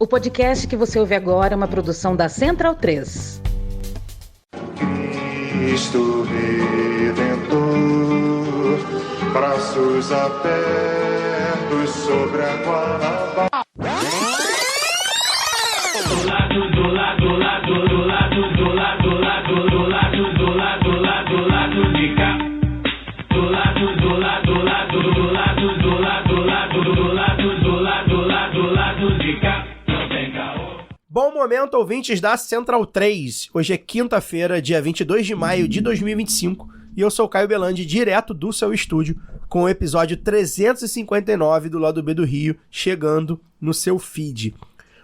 O podcast que você ouve agora é uma produção da Central 3. Cristo Redentor, braços abertos sobre a Guanabara. Bom momento, ouvintes da Central 3. Hoje é quinta-feira, dia 22 de maio de 2025, e eu sou o Caio Belandi, direto do seu estúdio, com o episódio 359 do Lado B do Rio, chegando no seu feed.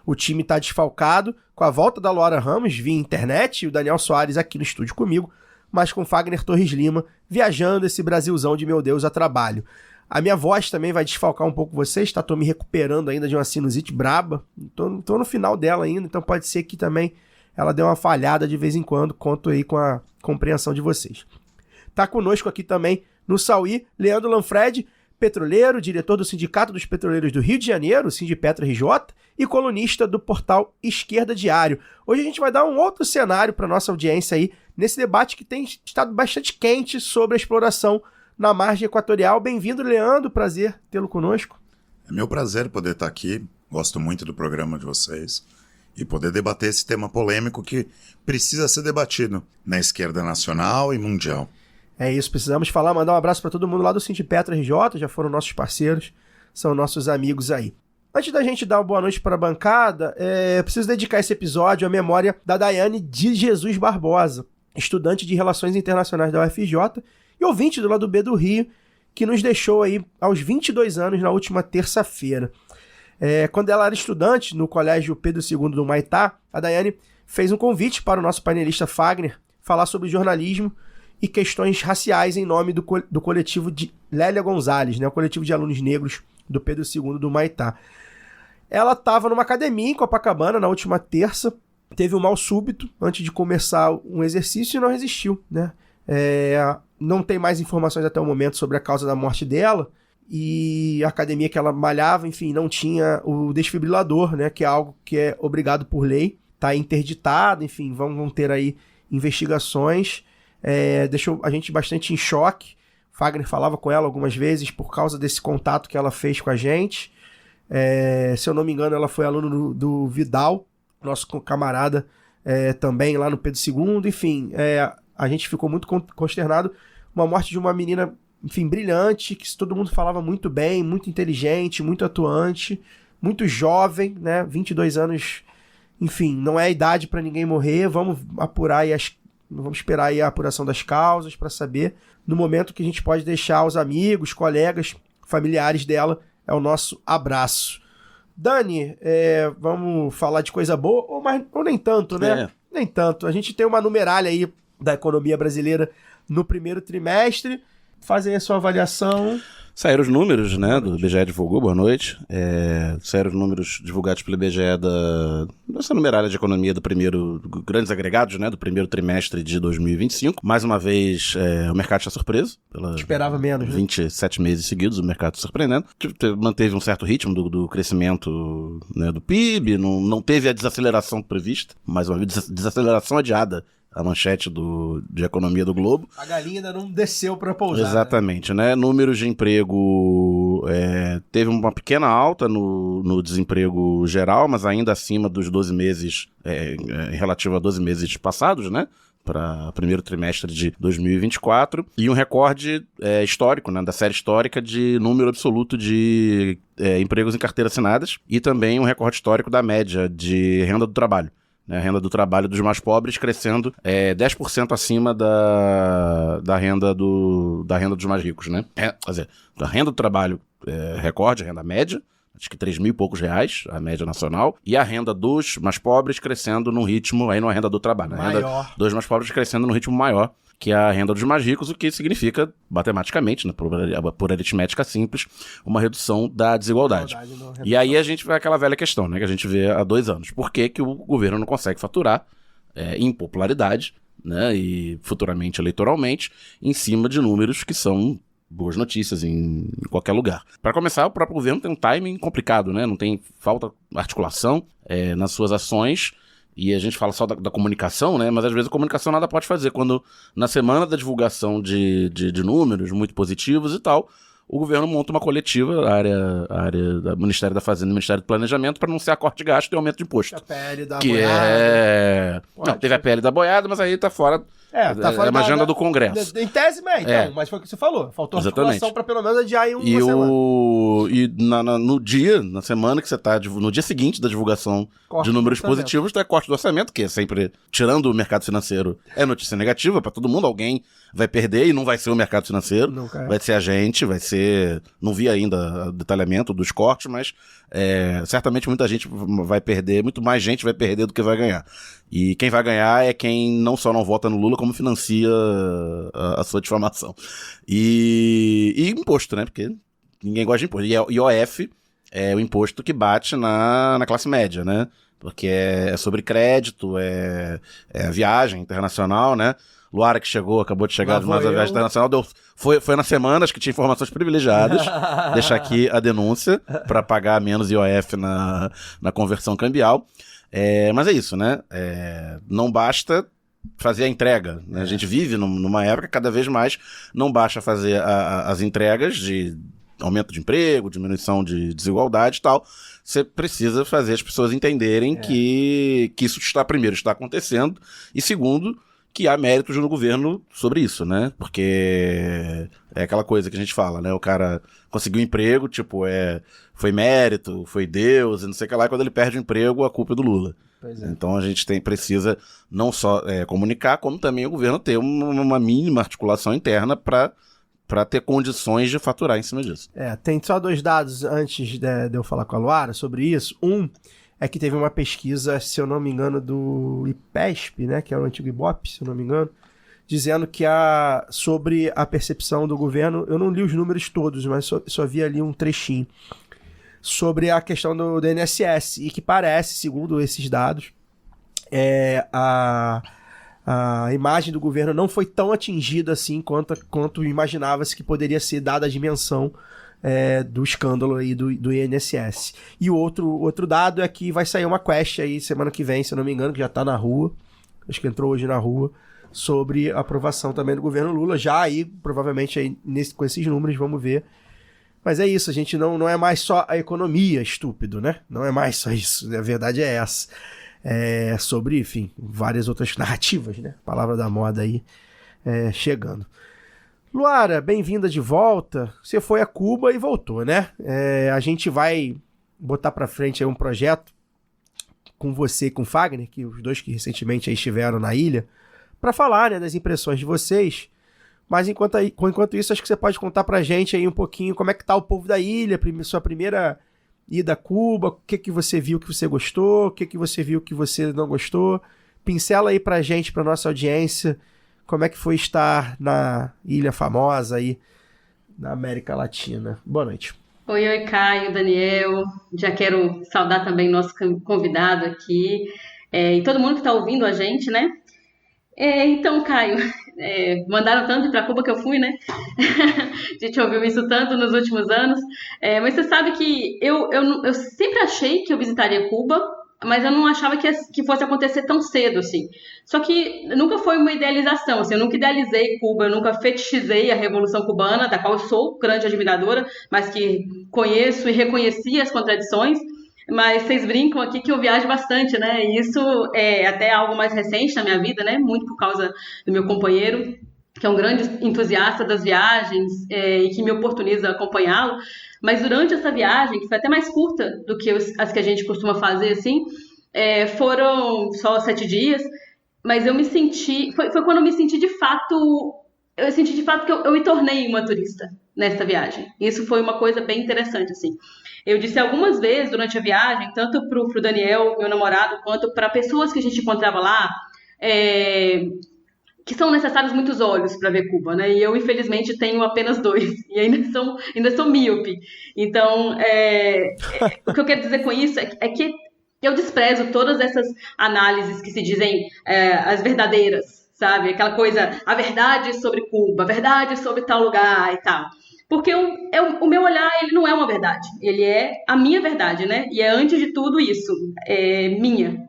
O time tá desfalcado, com a volta da Laura Ramos via internet e o Daniel Soares aqui no estúdio comigo, mas com Fagner Torres Lima viajando esse Brasilzão de meu Deus a trabalho. A minha voz também vai desfalcar um pouco vocês, tá? Tô me recuperando ainda de uma sinusite braba. Tô no final dela ainda, então pode ser que também ela dê uma falhada de vez em quando. Conto aí com a compreensão de vocês. Tá conosco aqui também no Sauí, Leandro Lanfred, petroleiro, diretor do Sindicato dos Petroleiros do Rio de Janeiro, Sindipetro RJ, e colunista do portal Esquerda Diário. Hoje a gente vai dar um outro cenário para nossa audiência aí, nesse debate que tem estado bastante quente sobre a exploração na margem equatorial. Bem-vindo, Leandro, prazer tê-lo conosco. É meu prazer poder estar aqui, gosto muito do programa de vocês e poder debater esse tema polêmico que precisa ser debatido na esquerda nacional e mundial. É isso, precisamos falar, mandar um abraço para todo mundo lá do Sindipetro RJ, já foram nossos parceiros, são nossos amigos aí. Antes da gente dar uma boa noite para a bancada, preciso dedicar esse episódio à memória da Daiane de Jesus Barbosa, estudante de Relações Internacionais da UFJ, e ouvinte do Lado B do Rio, que nos deixou aí aos 22 anos na última terça-feira. Quando ela era estudante no Colégio Pedro II do Maitá, a Daiane fez um convite para o nosso painelista Fagner falar sobre jornalismo e questões raciais em nome do coletivo de Lélia Gonzalez, né, o coletivo de alunos negros do Pedro II do Maitá. Ela estava numa academia em Copacabana na última terça, teve um mal súbito antes de começar um exercício e não resistiu, né? Não tem mais informações até o momento sobre a causa da morte dela, e a academia que ela malhava, enfim, não tinha o desfibrilador, né, que é algo que é obrigado por lei, tá interditado, enfim, vão ter aí investigações, deixou a gente bastante em choque. Fagner falava com ela algumas vezes por causa desse contato que ela fez com a gente. Se eu não me engano, ela foi aluna do Vidal, nosso camarada, também lá no Pedro II, enfim, a gente ficou muito consternado. Uma morte de uma menina, enfim, brilhante, que todo mundo falava muito bem, muito inteligente, muito atuante, muito jovem, né? 22 anos, enfim, não é a idade para ninguém morrer. Vamos apurar aí vamos esperar aí a apuração das causas para saber. No momento que a gente pode deixar os amigos, colegas, familiares dela, é o nosso abraço. Dani, vamos falar de coisa boa, ou nem tanto, né? Nem tanto. A gente tem uma numeralha aí da economia brasileira no primeiro trimestre. Fazem a sua avaliação. Saíram os números, né, do IBGE divulgou, boa noite. Saíram os números divulgados pelo IBGE dessa numeralha de economia grandes agregados, né, do primeiro trimestre de 2025. Mais uma vez, o mercado está surpreso. Esperava menos, 27 meses seguidos, o mercado surpreendendo. Manteve um certo ritmo do crescimento, né, do PIB, não teve a desaceleração prevista, mais uma vez, desaceleração adiada. A manchete de economia do Globo. A galinha ainda não desceu para pousar. Exatamente, né? Números de emprego, teve uma pequena alta no desemprego geral, mas ainda acima dos 12 meses, relativo a 12 meses passados, né? Para primeiro trimestre de 2024, e um recorde histórico, né, da série histórica de número absoluto de empregos em carteira assinadas, e também um recorde histórico da média de renda do trabalho. A renda do trabalho dos mais pobres crescendo 10% acima da renda dos mais ricos, né? Quer dizer, a renda do trabalho recorde, a renda média, acho que 3 mil e poucos reais, a média nacional, e a renda dos mais pobres crescendo num ritmo, aí não a renda do trabalho, a renda dos mais pobres crescendo num ritmo maior que a renda dos mais ricos, o que significa, matematicamente, né, por aritmética simples, uma redução da desigualdade. E aí a gente vai àquela velha questão, né, que a gente vê há 2 anos. Por que o governo não consegue faturar em popularidade, né, e futuramente eleitoralmente, em cima de números que são boas notícias em qualquer lugar. Para começar, o próprio governo tem um timing complicado, né? Não tem falta articulação nas suas ações, e a gente fala só da comunicação, né? Mas às vezes a comunicação nada pode fazer. Quando na semana da divulgação de números muito positivos e tal, o governo monta uma coletiva, a área do Ministério da Fazenda e do Ministério do Planejamento, para anunciar corte de gasto e aumento de imposto. A PL da que boiada. Não, teve a PL da boiada, mas aí tá fora. Tá fora uma agenda do Congresso. Em tese, então, mas foi o que você falou. Faltou articulação para pelo menos adiar em uma semana. E na semana que você tá, no dia seguinte da divulgação de números positivos, tem corte do orçamento, que é sempre, tirando o mercado financeiro, é notícia negativa para todo mundo. Alguém vai perder e não vai ser o mercado financeiro, vai ser a gente, vai ser... Não vi ainda o detalhamento dos cortes, mas certamente muita gente vai perder, muito mais gente vai perder do que vai ganhar. E quem vai ganhar é quem não só não vota no Lula, como financia a sua difamação. E imposto, né? Porque ninguém gosta de imposto. E IOF é o imposto que bate na classe média, né? Porque é sobre crédito, é viagem internacional, né? Luara, que acabou de chegar de mais a viagem internacional, foi na semana, acho que tinha informações privilegiadas. Deixar aqui a denúncia para pagar menos IOF na conversão cambial. Mas é isso, né? Não basta fazer a entrega, né? A gente vive numa época cada vez mais não basta fazer as entregas de aumento de emprego, diminuição de desigualdade e tal. Você precisa fazer as pessoas entenderem que isso primeiro está acontecendo, e segundo, que há méritos no governo sobre isso, né? Porque é aquela coisa que a gente fala, né? O cara conseguiu um emprego, foi mérito, foi Deus, e não sei o que lá, e quando ele perde o emprego, a culpa é do Lula. Então a gente precisa não só comunicar, como também o governo ter uma mínima articulação interna para ter condições de faturar em cima disso. Tem só 2 dados antes de eu falar com a Luara sobre isso. Um é que teve uma pesquisa, se eu não me engano, do IPESP, né, que é o antigo IBOP, se eu não me engano, dizendo que sobre a percepção do governo, eu não li os números todos, mas só vi ali um trechinho, sobre a questão do INSS, e que parece, segundo esses dados, a imagem do governo não foi tão atingida assim quanto imaginava-se que poderia ser, dada a dimensão do escândalo aí do INSS. E o outro dado é que vai sair uma quest aí semana que vem, se eu não me engano, que já tá na rua, acho que entrou hoje na rua, sobre a aprovação também do governo Lula, já aí, provavelmente aí com esses números, vamos ver. Mas é isso, a gente não é mais só a economia, estúpido, né? Não é mais só isso, a verdade é essa. Sobre, enfim, várias outras narrativas, né? Palavra da moda aí chegando. Luara, bem-vinda de volta. Você foi a Cuba e voltou, né? A gente vai botar pra frente aí um projeto com você e com o Fagner, que os dois que recentemente aí estiveram na ilha, para falar, né, das impressões de vocês. Mas enquanto isso, acho que você pode contar pra gente aí um pouquinho como é que tá o povo da ilha, sua primeira ida a Cuba, o que você viu que você gostou, o que você viu que você não gostou. Pincela aí pra gente, pra nossa audiência, como é que foi estar na ilha famosa aí na América Latina. Boa noite. Oi, Caio, Daniel. Já quero saudar também nosso convidado aqui e todo mundo que está ouvindo a gente, né? Então, Caio, mandaram tanto ir para Cuba que eu fui, né? A gente ouviu isso tanto nos últimos anos. Mas você sabe que eu sempre achei que eu visitaria Cuba, mas eu não achava que fosse acontecer tão cedo, assim. Só que nunca foi uma idealização, assim, eu nunca idealizei Cuba, eu nunca fetichizei a Revolução Cubana, da qual eu sou grande admiradora, mas que conheço e reconheci as contradições. Mas vocês brincam aqui que eu viajo bastante, né? E isso é até algo mais recente na minha vida, né? Muito por causa do meu companheiro, que é um grande entusiasta das viagens e que me oportuniza acompanhá-lo. Mas durante essa viagem, que foi até mais curta do que as que a gente costuma fazer, assim, foram só 7 dias, mas eu me senti... Foi quando eu me senti de fato... Eu senti de fato que eu me tornei uma turista nessa viagem. Isso foi uma coisa bem interessante, assim. Eu disse algumas vezes durante a viagem, tanto pro Daniel, meu namorado, quanto para pessoas que a gente encontrava lá, que são necessários muitos olhos para ver Cuba, né? E eu, infelizmente, tenho apenas 2. E ainda sou míope. Então, o que eu quero dizer com isso é que eu desprezo todas essas análises que se dizem as verdadeiras, sabe? Aquela coisa, a verdade sobre Cuba, a verdade sobre tal lugar e tal. Porque o meu olhar, ele não é uma verdade, ele é a minha verdade, né? E é, antes de tudo, isso, é minha.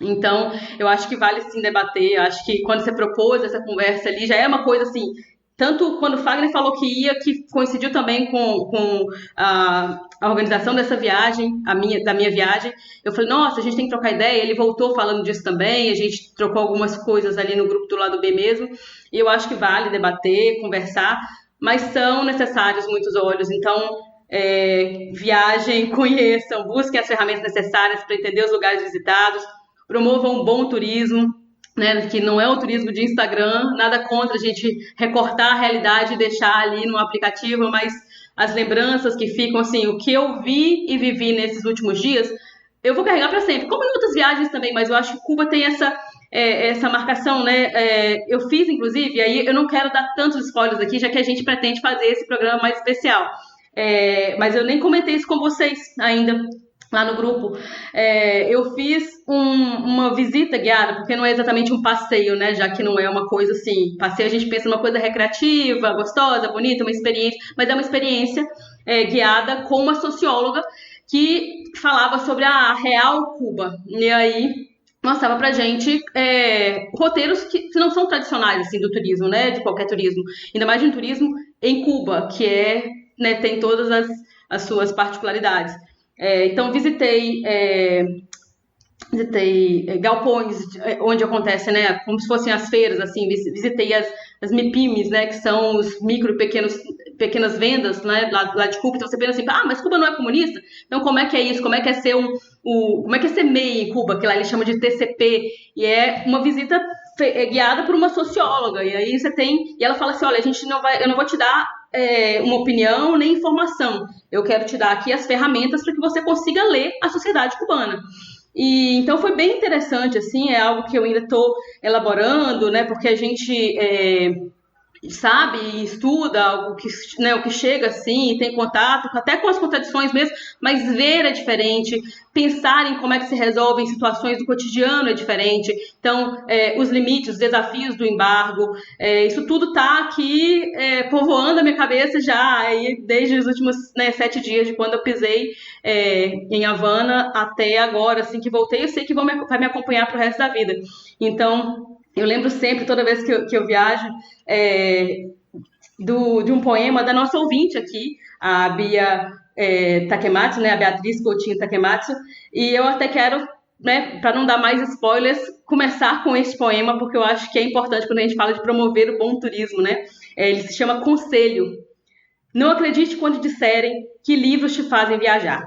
Então, eu acho que vale sim debater, eu acho que quando você propôs essa conversa ali, já é uma coisa assim, tanto quando o Fagner falou que ia, que coincidiu também com a organização dessa viagem, da minha viagem, eu falei, nossa, a gente tem que trocar ideia, ele voltou falando disso também, a gente trocou algumas coisas ali no grupo do lado B mesmo, e eu acho que vale debater, conversar, mas são necessários muitos olhos, então viajem, conheçam, busquem as ferramentas necessárias para entender os lugares visitados, promovam um bom turismo, né, que não é o turismo de Instagram, nada contra a gente recortar a realidade e deixar ali no aplicativo, mas as lembranças que ficam, assim, o que eu vi e vivi nesses últimos dias, eu vou carregar para sempre, como em outras viagens também, mas eu acho que Cuba tem essa marcação, né, eu fiz, inclusive, e aí eu não quero dar tantos spoilers aqui, já que a gente pretende fazer esse programa mais especial, mas eu nem comentei isso com vocês ainda, lá no grupo, eu fiz uma visita guiada, porque não é exatamente um passeio, né, já que não é uma coisa assim, passeio a gente pensa numa coisa recreativa, gostosa, bonita, uma experiência, mas é uma experiência guiada com uma socióloga que falava sobre a real Cuba, e aí mostrava pra gente roteiros que não são tradicionais, assim, do turismo, né, de qualquer turismo, ainda mais de um turismo em Cuba, que né, tem todas as suas particularidades. Então, visitei galpões onde acontece, né, como se fossem as feiras, assim, visitei as MIPIMES, né, que são os pequenas vendas, né, lá de Cuba. Então você pensa assim, mas Cuba não é comunista? Então como é que é isso? Como é que é ser como é que é ser MEI em Cuba, que lá eles chamam de TCP, e é uma visita guiada por uma socióloga, e aí e ela fala assim, olha, eu não vou te dar uma opinião nem informação, eu quero te dar aqui as ferramentas para que você consiga ler a sociedade cubana. E então foi bem interessante, assim, é algo que eu ainda estou elaborando, né, porque a gente sabe e estuda o que chega assim, tem contato até com as contradições mesmo, mas ver é diferente, pensar em como é que se resolvem situações do cotidiano é diferente, então os limites, os desafios do embargo, isso tudo está aqui povoando a minha cabeça já desde os últimos 7 dias de quando eu pisei em Havana até agora, assim que voltei, eu sei que vai me acompanhar para o resto da vida. Então eu lembro sempre, toda vez que eu viajo, de um poema da nossa ouvinte aqui, a Bia Takematsu, né, a Beatriz Coutinho Takematsu, e eu até quero, né, para não dar mais spoilers, começar com esse poema, porque eu acho que é importante quando a gente fala de promover o bom turismo, né? Ele se chama Conselho. Não acredite quando disserem que livros te fazem viajar.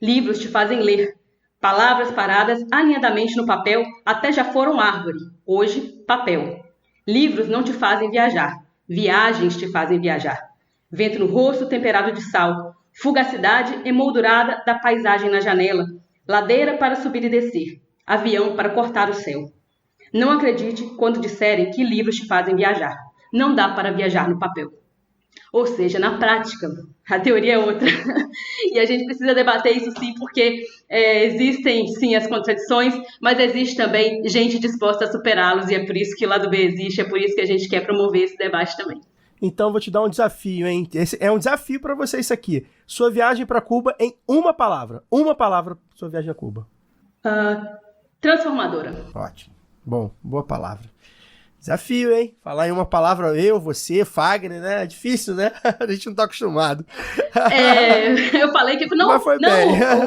Livros te fazem ler. Palavras paradas alinhadamente no papel até já foram árvore, hoje papel. Livros não te fazem viajar, viagens te fazem viajar. Vento no rosto temperado de sal, fugacidade emoldurada da paisagem na janela, ladeira para subir e descer, avião para cortar o céu. Não acredite quando disserem que livros te fazem viajar. Não dá para viajar no papel. Ou seja, na prática, a teoria é outra. E a gente precisa debater isso sim, porque existem sim as contradições, mas existe também gente disposta a superá-los, e é por isso que o lado B existe, é por isso que a gente quer promover esse debate também. Então vou te dar um desafio, hein? Esse é um desafio para você isso aqui. Sua viagem para Cuba em uma palavra. Uma palavra para sua viagem a Cuba. Transformadora. Ótimo. Bom, boa palavra. Desafio, hein? Falar em uma palavra, eu, você, Fagner, né? É difícil, né? A gente não tá acostumado. Eu falei que... Não,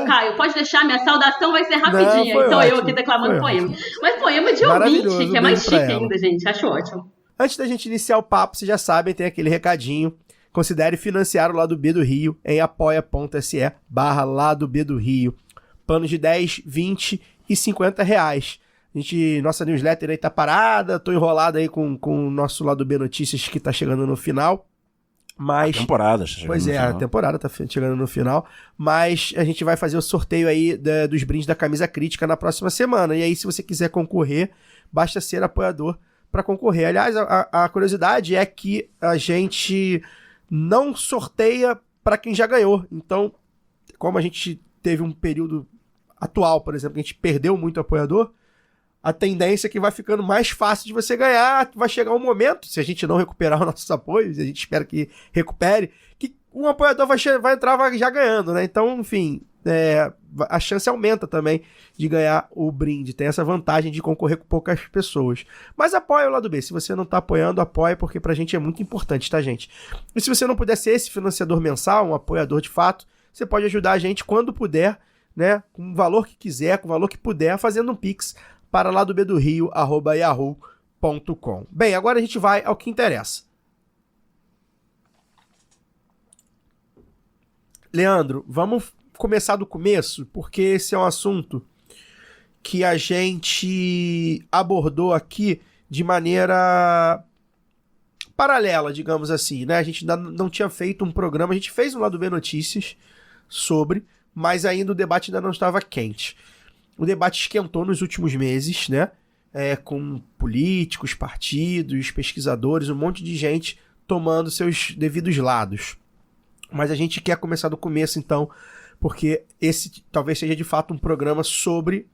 Caio, pode deixar, minha saudação vai ser rapidinha. Então ótimo, eu aqui declamando poema. Mas poema de ouvinte, que é mais chique ainda, gente. Acho ótimo. Antes da gente iniciar o papo, vocês já sabem, tem aquele recadinho. Considere financiar o Lado B do Rio em apoia.se/Lado B do Rio. Planos de 10, 20 e 50 reais. Nossa newsletter aí tá parada, tô enrolado aí com o nosso Lado B Notícias que tá chegando no final, mas... A temporada chegando no final. A temporada tá chegando no final, mas a gente vai fazer o sorteio aí dos brindes da Camisa Crítica na próxima semana, e aí se você quiser concorrer, basta ser apoiador para concorrer. Aliás, a curiosidade é que a gente não sorteia para quem já ganhou, então, como a gente teve um período atual, por exemplo, que a gente perdeu muito apoiador, a tendência é que vai ficando mais fácil de você ganhar, vai chegar um momento, se a gente não recuperar os nossos apoios, a gente espera que recupere, que um apoiador vai entrar já ganhando, né? Então, enfim, a chance aumenta também de ganhar o brinde, tem essa vantagem de concorrer com poucas pessoas. Mas apoia o lado B, se você não tá apoiando, apoia, porque pra gente é muito importante, tá, gente? E se você não puder ser esse financiador mensal, um apoiador de fato, você pode ajudar a gente quando puder, né? Com o valor que quiser, com o valor que puder, fazendo um Pix para lá do B do Rio, @yahoo.com. Bem, agora a gente vai ao que interessa. Leandro, vamos começar do começo, porque esse é um assunto que a gente abordou aqui de maneira paralela, digamos assim, né? A gente ainda não tinha feito um programa, a gente fez um Lado B Notícias sobre, mas ainda o debate ainda não estava quente. O debate esquentou nos últimos meses, né? Com políticos, partidos, pesquisadores, um monte de gente tomando seus devidos lados. Mas a gente quer começar do começo, então, porque esse talvez seja de fato um programa sobre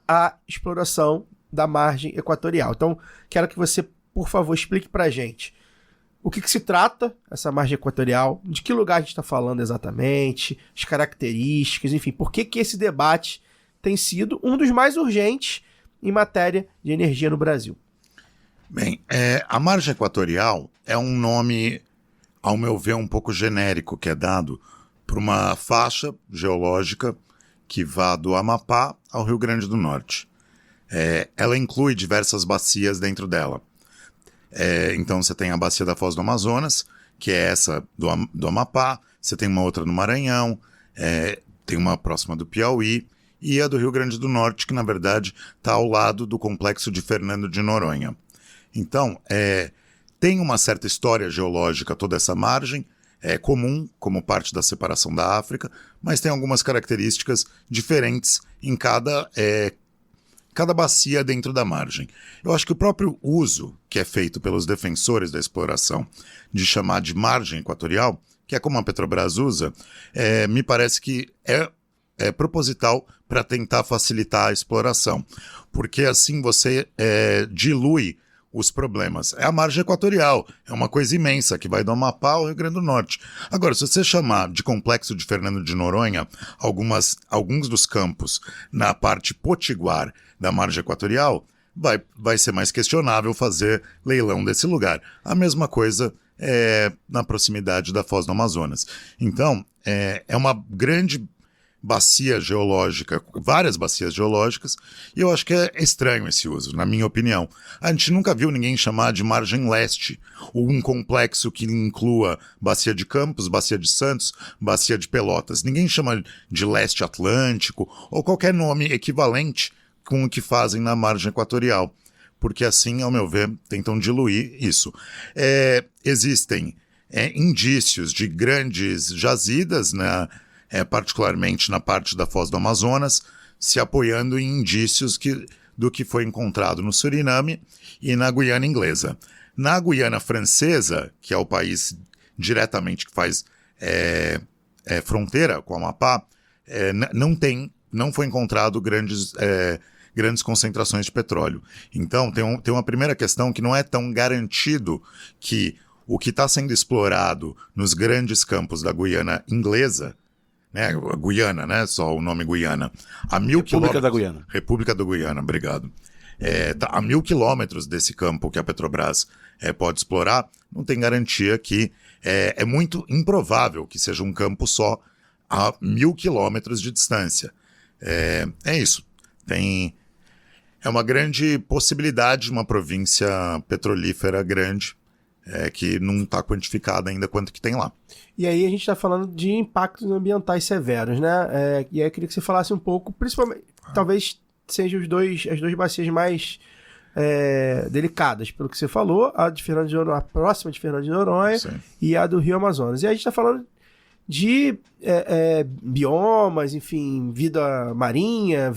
a exploração da margem equatorial. Então, quero que você, por favor, explique pra gente o que se trata essa margem equatorial, de que lugar a gente está falando exatamente, as características, enfim, por que esse debate tem sido um dos mais urgentes em matéria de energia no Brasil. Bem, a margem equatorial é um nome, ao meu ver, um pouco genérico, que é dado por uma faixa geológica que vá do Amapá ao Rio Grande do Norte. Ela inclui diversas bacias dentro dela. Então você tem a bacia da Foz do Amazonas, que é essa do Amapá, você tem uma outra no Maranhão, tem uma próxima do Piauí, e a do Rio Grande do Norte, que na verdade está ao lado do complexo de Fernando de Noronha. Então, tem uma certa história geológica toda essa margem, é comum como parte da separação da África, mas tem algumas características diferentes em cada bacia dentro da margem. Eu acho que o próprio uso que é feito pelos defensores da exploração de chamar de margem equatorial, que é como a Petrobras usa, me parece que é proposital para tentar facilitar a exploração, porque assim você dilui os problemas. É a margem equatorial, é uma coisa imensa que vai do Amapá ao Rio Grande do Norte. Agora, se você chamar de complexo de Fernando de Noronha alguns dos campos na parte potiguar da margem equatorial, vai ser mais questionável fazer leilão desse lugar. A mesma coisa na proximidade da Foz do Amazonas. Então, é uma grande bacia geológica, várias bacias geológicas, e eu acho que é estranho esse uso, na minha opinião. A gente nunca viu ninguém chamar de margem leste, ou um complexo que inclua bacia de Campos, bacia de Santos, bacia de Pelotas. Ninguém chama de leste atlântico, ou qualquer nome equivalente com o que fazem na margem equatorial, porque assim, ao meu ver, tentam diluir isso. Existem indícios de grandes jazidas, né, particularmente na parte da Foz do Amazonas, se apoiando em indícios do que foi encontrado no Suriname e na Guiana Inglesa. Na Guiana Francesa, que é o país diretamente que faz fronteira com o Amapá, não foi encontrado grandes concentrações de petróleo. Então, tem uma primeira questão que não é tão garantido que o que está sendo explorado nos grandes campos da Guiana Inglesa, né, Guiana, né, só o nome Guiana, a 1.000 República da Guiana. República da Guiana, obrigado. Tá a 1.000 quilômetros desse campo que a Petrobras pode explorar, não tem garantia que é muito improvável que seja um campo só a 1.000 quilômetros de distância. É isso. É uma grande possibilidade de uma província petrolífera grande, que não está quantificada ainda quanto que tem lá. E aí a gente está falando de impactos ambientais severos, né? E aí eu queria que você falasse um pouco, principalmente, talvez sejam as duas bacias mais delicadas, pelo que você falou, a de Fernando de Noronha, a próxima de Fernando de Noronha, sim, e a do Rio Amazonas. E aí a gente está falando de biomas, enfim, vida marinha,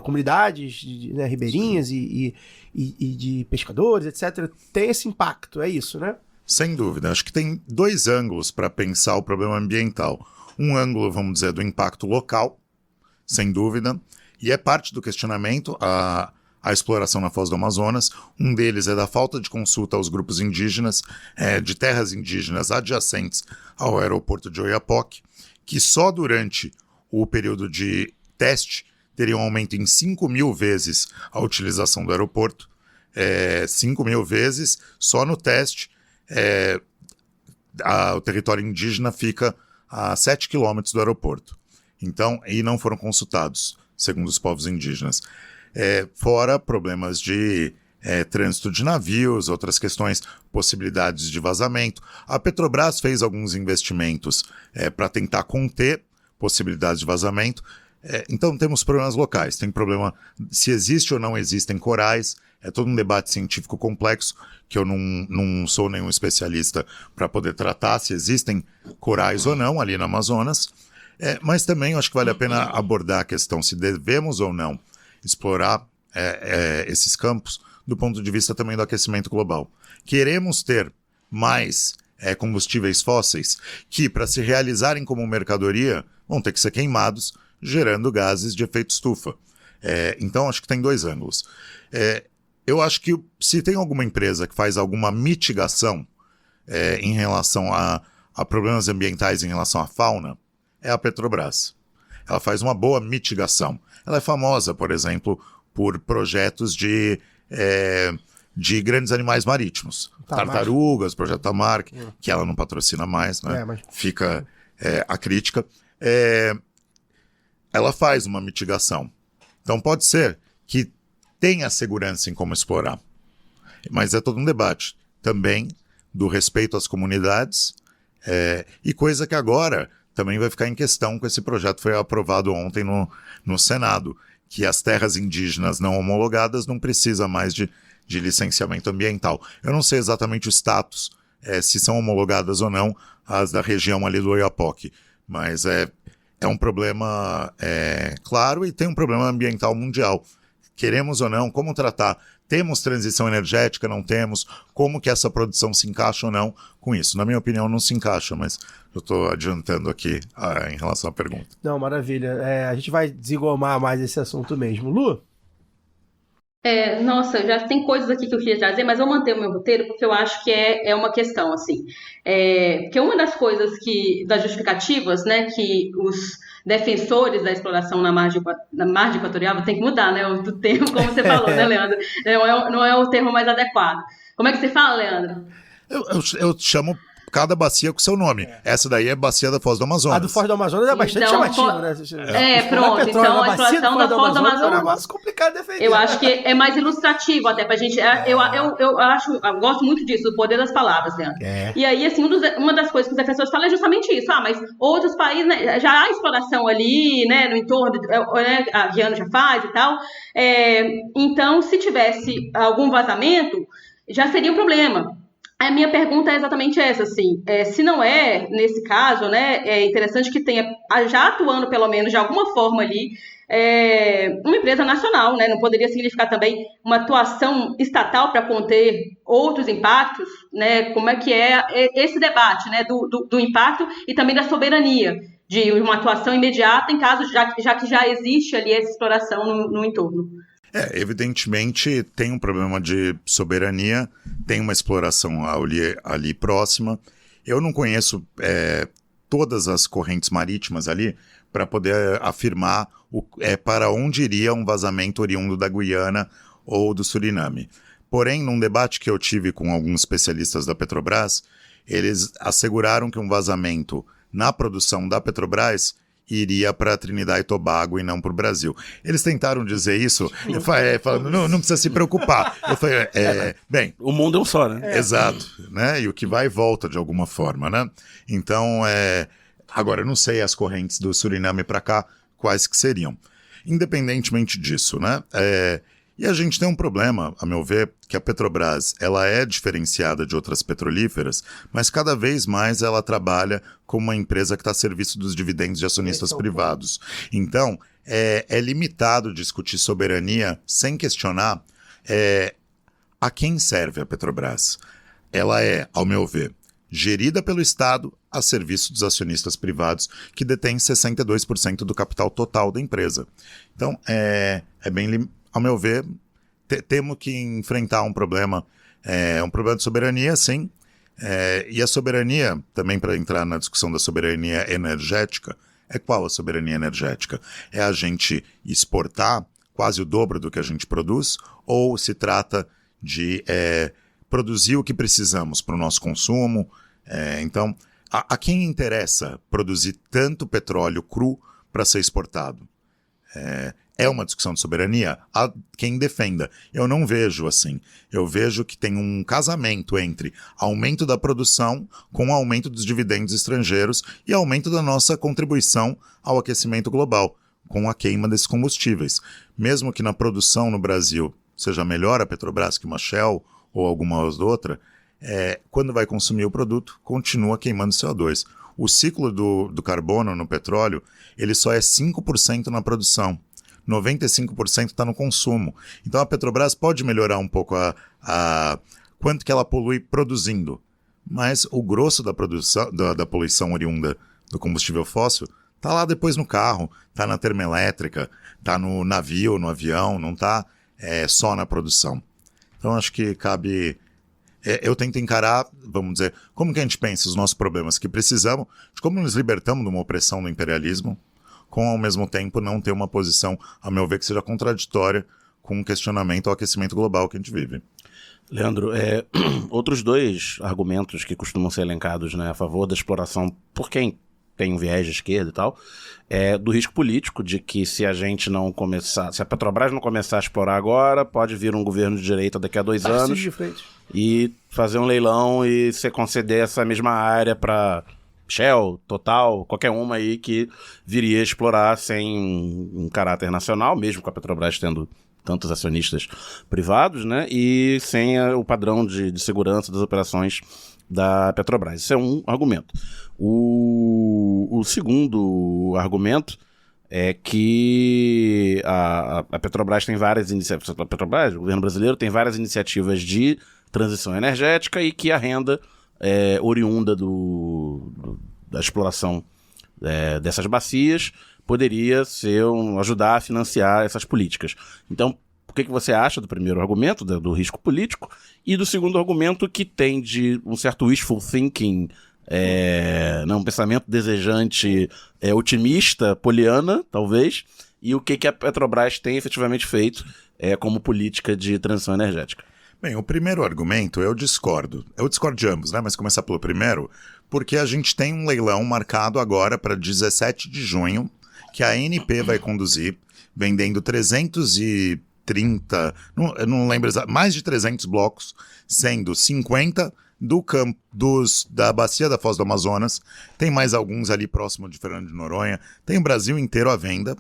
comunidades ribeirinhas e de pescadores, etc. Tem esse impacto, é isso, né? Sem dúvida. Acho que tem dois ângulos para pensar o problema ambiental. Um ângulo, vamos dizer, do impacto local, sem dúvida, e é parte do questionamento. A a exploração na Foz do Amazonas. Um deles é da falta de consulta aos grupos indígenas, de terras indígenas adjacentes ao aeroporto de Oiapoque, que só durante o período de teste teria um aumento em 5.000 vezes a utilização do aeroporto. 5.000 vezes, só no teste, o território indígena fica a 7 quilômetros do aeroporto. Então, e não foram consultados, segundo os povos indígenas. Fora problemas de trânsito de navios, outras questões, possibilidades de vazamento. A Petrobras fez alguns investimentos para tentar conter possibilidades de vazamento. Então temos problemas locais, tem problema se existe ou não existem corais, é todo um debate científico complexo, que eu não sou nenhum especialista para poder tratar se existem corais ou não ali no Amazonas, mas também eu acho que vale a pena abordar a questão se devemos ou não explorar esses campos do ponto de vista também do aquecimento global. Queremos ter mais combustíveis fósseis que, para se realizarem como mercadoria, vão ter que ser queimados, gerando gases de efeito estufa. Então, acho que tem dois ângulos. Eu acho que se tem alguma empresa que faz alguma mitigação em relação a problemas ambientais em relação à fauna, é a Petrobras. Ela faz uma boa mitigação. Ela é famosa, por exemplo, por projetos de grandes animais marítimos. Tartarugas, Projeto Tamar, que ela não patrocina mais, né? Fica a crítica. Ela faz uma mitigação. Então pode ser que tenha segurança em como explorar. Mas é todo um debate também do respeito às comunidades e coisa que agora também vai ficar em questão com esse projeto que foi aprovado ontem no Senado, que as terras indígenas não homologadas não precisam mais de licenciamento ambiental. Eu não sei exatamente o status, se são homologadas ou não as da região ali do Oiapoque, mas é um problema claro e tem um problema ambiental mundial. Queremos ou não, como tratar? Temos transição energética, não temos? Como que essa produção se encaixa ou não com isso? Na minha opinião, não se encaixa, mas eu estou adiantando aqui em relação à pergunta. Não, maravilha. A gente vai desengomar mais esse assunto mesmo. Lu? Nossa, já tem coisas aqui que eu queria trazer, mas eu vou manter o meu roteiro porque eu acho que é uma questão, assim. Porque uma das coisas das justificativas, né, que os defensores da exploração na margem equatorial, tem que mudar, né, do termo, como você falou, né, Leandro? Não é o termo mais adequado. Como é que você fala, Leandro? Eu chamo cada bacia com seu nome. Essa daí é a bacia da Foz do Amazonas. A do Foz do Amazonas é bastante chamativo, né? Pronto. Então a exploração da Foz do Amazonas é um negócio complicado de defender. Eu acho que é mais ilustrativo até pra gente. Eu gosto muito disso, do poder das palavras, Leandro. E aí, assim, uma das coisas que os defensores falam é justamente isso. Mas outros países, né, já há exploração ali, né, no entorno, né, a Guiana já faz e tal. Então, se tivesse algum vazamento, já seria um problema. A minha pergunta é exatamente essa, assim, se não nesse caso, né, é interessante que tenha, já atuando pelo menos de alguma forma ali, uma empresa nacional, né, não poderia significar também uma atuação estatal para conter outros impactos, né, como é que esse debate, né, do impacto e também da soberania, de uma atuação imediata em caso, já que já existe ali essa exploração no entorno. Evidentemente tem um problema de soberania, tem uma exploração ali próxima. Eu não conheço todas as correntes marítimas ali para poder afirmar para onde iria um vazamento oriundo da Guiana ou do Suriname. Porém, num debate que eu tive com alguns especialistas da Petrobras, eles asseguraram que um vazamento na produção da Petrobras iria para Trinidad e Tobago e não para o Brasil. Eles tentaram dizer isso, falando, não precisa se preocupar. Eu falei, bem... O mundo é um só, né? Exato, né? E o que vai e volta de alguma forma, né? Então, agora, eu não sei as correntes do Suriname para cá, quais que seriam. Independentemente disso, né? E a gente tem um problema, a meu ver, que a Petrobras ela é diferenciada de outras petrolíferas, mas cada vez mais ela trabalha como uma empresa que está a serviço dos dividendos de acionistas privados. Então, é limitado discutir soberania sem questionar a quem serve a Petrobras. Ela é, ao meu ver, gerida pelo Estado a serviço dos acionistas privados que detêm 62% do capital total da empresa. Então, ao meu ver, temos que enfrentar um problema de soberania, sim. E a soberania, também para entrar na discussão da soberania energética, qual a soberania energética? É a gente exportar quase o dobro do que a gente produz, ou se trata de produzir o que precisamos para o nosso consumo? Então, a quem interessa produzir tanto petróleo cru para ser exportado? É uma discussão de soberania? Há quem defenda. Eu não vejo assim. Eu vejo que tem um casamento entre aumento da produção com aumento dos dividendos estrangeiros e aumento da nossa contribuição ao aquecimento global, com a queima desses combustíveis. Mesmo que na produção no Brasil seja melhor a Petrobras que uma Shell ou alguma outra, quando vai consumir o produto, continua queimando CO2. O ciclo do carbono no petróleo, ele só é 5% na produção. 95% está no consumo. Então a Petrobras pode melhorar um pouco quanto que ela polui produzindo, mas o grosso da produção, da poluição oriunda do combustível fóssil está lá depois no carro, está na termoelétrica, está no navio, no avião, não está só na produção. Então acho que cabe... eu tento encarar, vamos dizer, como que a gente pensa os nossos problemas que precisamos, de como nos libertamos de uma opressão do imperialismo, com ao mesmo tempo não ter uma posição, a meu ver, que seja contraditória com o questionamento ao aquecimento global que a gente vive. Leandro, outros dois argumentos que costumam ser elencados, né, a favor da exploração por quem tem um viés de esquerda e tal, do risco político, de que se a gente não começar, se a Petrobras não começar a explorar agora, pode vir um governo de direita daqui a 2 anos e fazer um leilão e se conceder essa mesma área para Shell, Total, qualquer uma aí que viria a explorar sem um caráter nacional, mesmo com a Petrobras tendo tantos acionistas privados, né, e sem o padrão de segurança das operações da Petrobras. Isso é um argumento. O segundo argumento é que a Petrobras tem várias iniciativas, o governo brasileiro tem várias iniciativas de transição energética e que a renda oriunda da exploração dessas bacias poderia ajudar a financiar essas políticas. Então, o que você acha do primeiro argumento, do risco político, e do segundo argumento, que tem de um certo wishful thinking, um pensamento desejante, otimista, poliana, talvez, e o que a Petrobras tem efetivamente feito como política de transição energética? Bem, o primeiro argumento eu discordo. Eu discordo de ambos, né? Mas começar pelo primeiro, porque a gente tem um leilão marcado agora para 17 de junho, que a ANP vai conduzir, vendendo 330, eu não lembro exatamente, mais de 300 blocos, sendo 50 da bacia da Foz do Amazonas, tem mais alguns ali próximo de Fernando de Noronha, tem o Brasil inteiro à venda.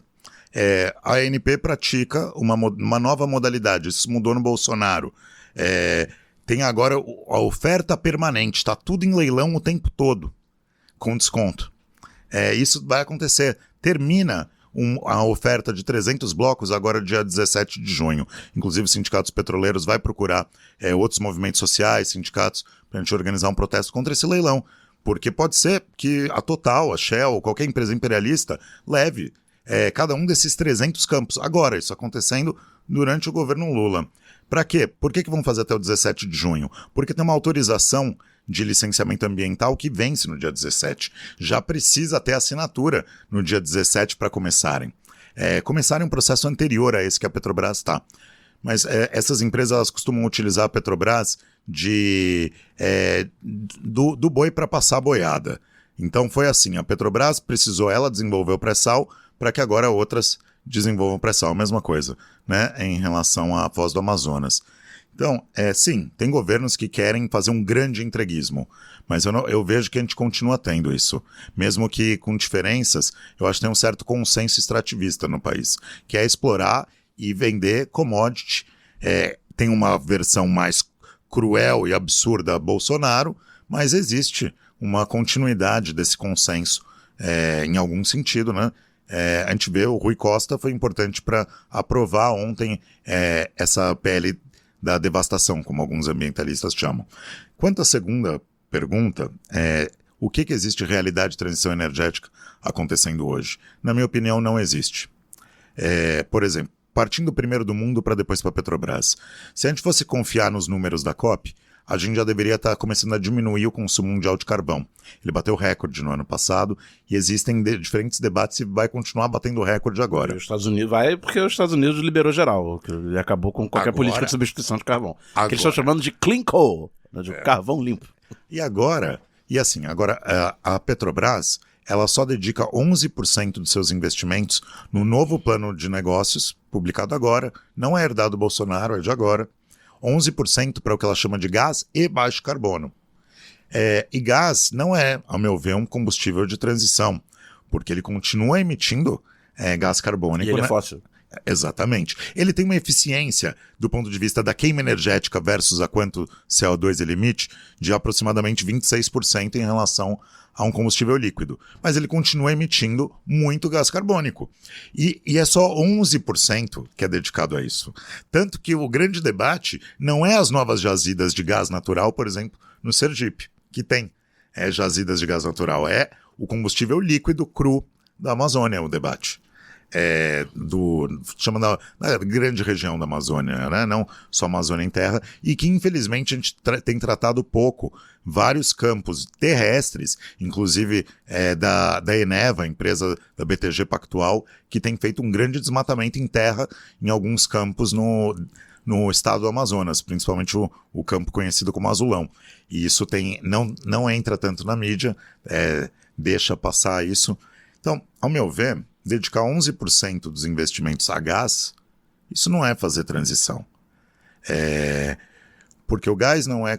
A ANP pratica uma nova modalidade, isso mudou no Bolsonaro. Tem agora a oferta permanente, está tudo em leilão o tempo todo, com desconto. Isso vai acontecer. Termina a oferta de 300 blocos agora dia 17 de junho. Inclusive, os sindicatos petroleiros vai procurar outros movimentos sociais, sindicatos, para a gente organizar um protesto contra esse leilão. Porque pode ser que a Total, a Shell, qualquer empresa imperialista leve cada um desses 300 campos. Agora, isso acontecendo durante o governo Lula. Para quê? Por que vão fazer até o 17 de junho? Porque tem uma autorização de licenciamento ambiental que vence no dia 17. Já precisa ter assinatura no dia 17 para começarem. Começarem um processo anterior a esse que a Petrobras está. Mas essas empresas elas costumam utilizar a Petrobras do boi para passar a boiada. Então foi assim, a Petrobras precisou ela desenvolver o pré-sal para que agora outras desenvolvam o pré-sal, a mesma coisa, né, em relação à Foz do Amazonas. Então, sim, tem governos que querem fazer um grande entreguismo, mas eu vejo que a gente continua tendo isso. Mesmo que com diferenças, eu acho que tem um certo consenso extrativista no país, que é explorar e vender commodity. Tem uma versão mais cruel e absurda Bolsonaro, mas existe uma continuidade desse consenso em algum sentido, né? A gente vê, o Rui Costa foi importante para aprovar ontem essa PL da devastação, como alguns ambientalistas chamam. Quanto à segunda pergunta, o que existe de realidade de transição energética acontecendo hoje? Na minha opinião, não existe. Por exemplo, partindo primeiro do mundo para depois para a Petrobras. Se a gente fosse confiar nos números da COP, a gente já deveria estar começando a diminuir o consumo mundial de carvão. Ele bateu recorde no ano passado e existem diferentes debates se vai continuar batendo recorde agora. Os Estados Unidos vai porque os Estados Unidos liberou geral, ele acabou com qualquer política de substituição de carvão. Que eles estão chamando de clean coal, de carvão limpo. E agora a Petrobras, ela só dedica 11% de seus investimentos no novo plano de negócios, publicado agora, não é herdado do Bolsonaro, é de agora, 11% para o que ela chama de gás e baixo carbono. E gás não é, ao meu ver, um combustível de transição, porque ele continua emitindo gás carbônico. E ele é fóssil. Exatamente. Ele tem uma eficiência, do ponto de vista da queima energética versus a quanto CO2 ele emite, de aproximadamente 26% em relação a um combustível líquido. Mas ele continua emitindo muito gás carbônico. E é só 11% que é dedicado a isso. Tanto que o grande debate não é as novas jazidas de gás natural, por exemplo, no Sergipe, que tem jazidas de gás natural. É o combustível líquido cru da Amazônia, o debate. Chama da grande região da Amazônia, né? Não só Amazônia em terra, e que infelizmente a gente tem tratado pouco vários campos terrestres, inclusive da Eneva, empresa da BTG Pactual, que tem feito um grande desmatamento em terra em alguns campos no estado do Amazonas, principalmente o campo conhecido como Azulão. E isso não entra tanto na mídia, deixa passar isso. Então, ao meu ver, dedicar 11% dos investimentos a gás, isso não é fazer transição. Porque o gás não é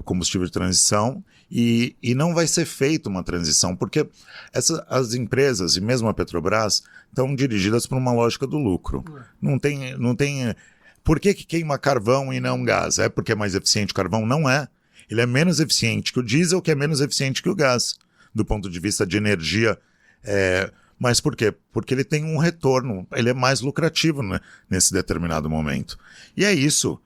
combustível de transição e não vai ser feita uma transição, porque as empresas e mesmo a Petrobras estão dirigidas por uma lógica do lucro. Não tem. Por que queima carvão e não gás? É porque é mais eficiente o carvão? Não é. Ele é menos eficiente que o diesel, que é menos eficiente que o gás, do ponto de vista de energia. Mas por quê? Porque ele tem um retorno, ele é mais lucrativo, né, nesse determinado momento. E é isso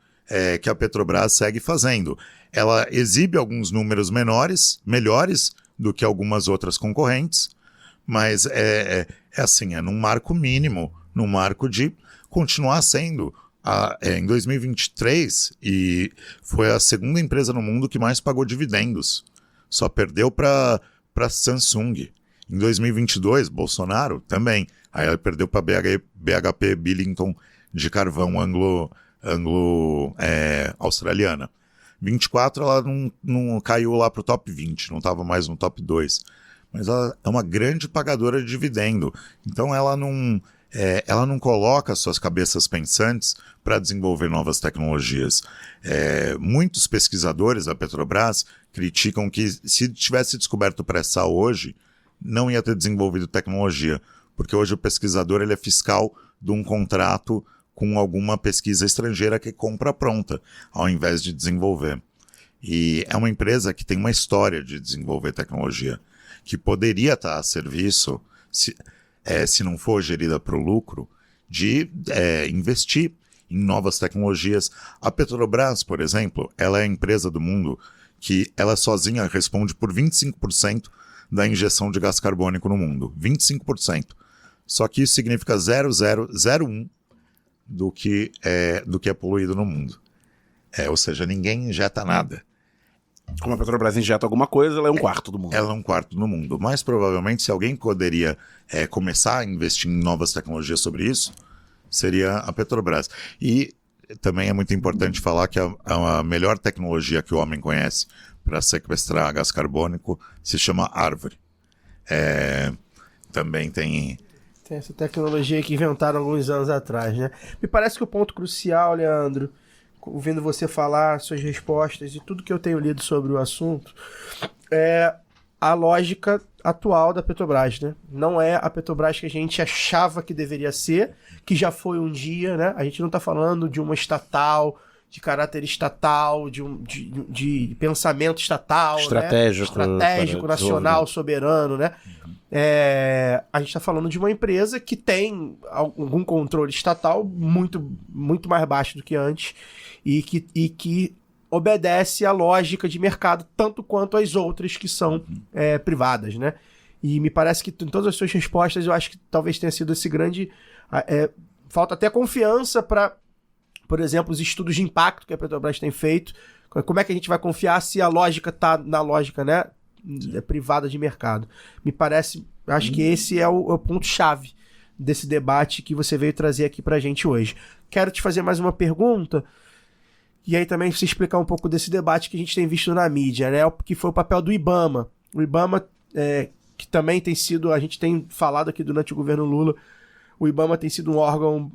que a Petrobras segue fazendo. Ela exibe alguns números melhores do que algumas outras concorrentes, mas assim, num marco mínimo, num marco de continuar sendo. Em 2023, e foi a segunda empresa no mundo que mais pagou dividendos. Só perdeu para Samsung. Em 2022, Bolsonaro também. Aí ela perdeu para BHP Billington de carvão australiana. 24 ela não caiu lá para o top 20, não estava mais no top 2. Mas ela é uma grande pagadora de dividendo. Então ela não coloca suas cabeças pensantes para desenvolver novas tecnologias. Muitos pesquisadores da Petrobras criticam que se tivesse descoberto pré-sal hoje, não ia ter desenvolvido tecnologia, porque hoje o pesquisador ele é fiscal de um contrato com alguma pesquisa estrangeira que compra pronta, ao invés de desenvolver. E é uma empresa que tem uma história de desenvolver tecnologia, que poderia estar a serviço, se não for gerida para o lucro, de investir em novas tecnologias. A Petrobras, por exemplo, ela é a empresa do mundo que ela sozinha responde por 25% da injeção de gás carbônico no mundo. 25%. Só que isso significa 0,001 do que é poluído no mundo. Ou seja, ninguém injeta nada. Como a Petrobras injeta alguma coisa, ela é um quarto do mundo. Ela é um quarto do mundo. Mas provavelmente, se alguém poderia começar a investir em novas tecnologias sobre isso, seria a Petrobras. E também é muito importante falar que a melhor tecnologia que o homem conhece para sequestrar gás carbônico se chama árvore. Também tem essa tecnologia que inventaram alguns anos atrás, né? Me parece que o ponto crucial, Leandro, ouvindo você falar, suas respostas e tudo que eu tenho lido sobre o assunto, é a lógica atual da Petrobras, né? Não é a Petrobras que a gente achava que deveria ser, que já foi um dia, né? A gente não está falando de uma estatal, de caráter estatal, de pensamento estatal, estratégico, né? Nacional, soberano, né? A gente está falando de uma empresa que tem algum controle estatal muito, muito mais baixo do que antes e que obedece à lógica de mercado tanto quanto as outras que são privadas, né? E me parece que em todas as suas respostas eu acho que talvez tenha sido esse grande falta até confiança para, por exemplo, os estudos de impacto que a Petrobras tem feito. Como é que a gente vai confiar se a lógica está na lógica, né, privada de mercado? Me parece, acho que esse é o ponto-chave desse debate que você veio trazer aqui pra gente hoje. Quero te fazer mais uma pergunta, e aí também você explicar um pouco desse debate que a gente tem visto na mídia, né, que foi o papel do IBAMA. O IBAMA, que também tem sido, a gente tem falado aqui durante o governo Lula, o IBAMA tem sido um órgão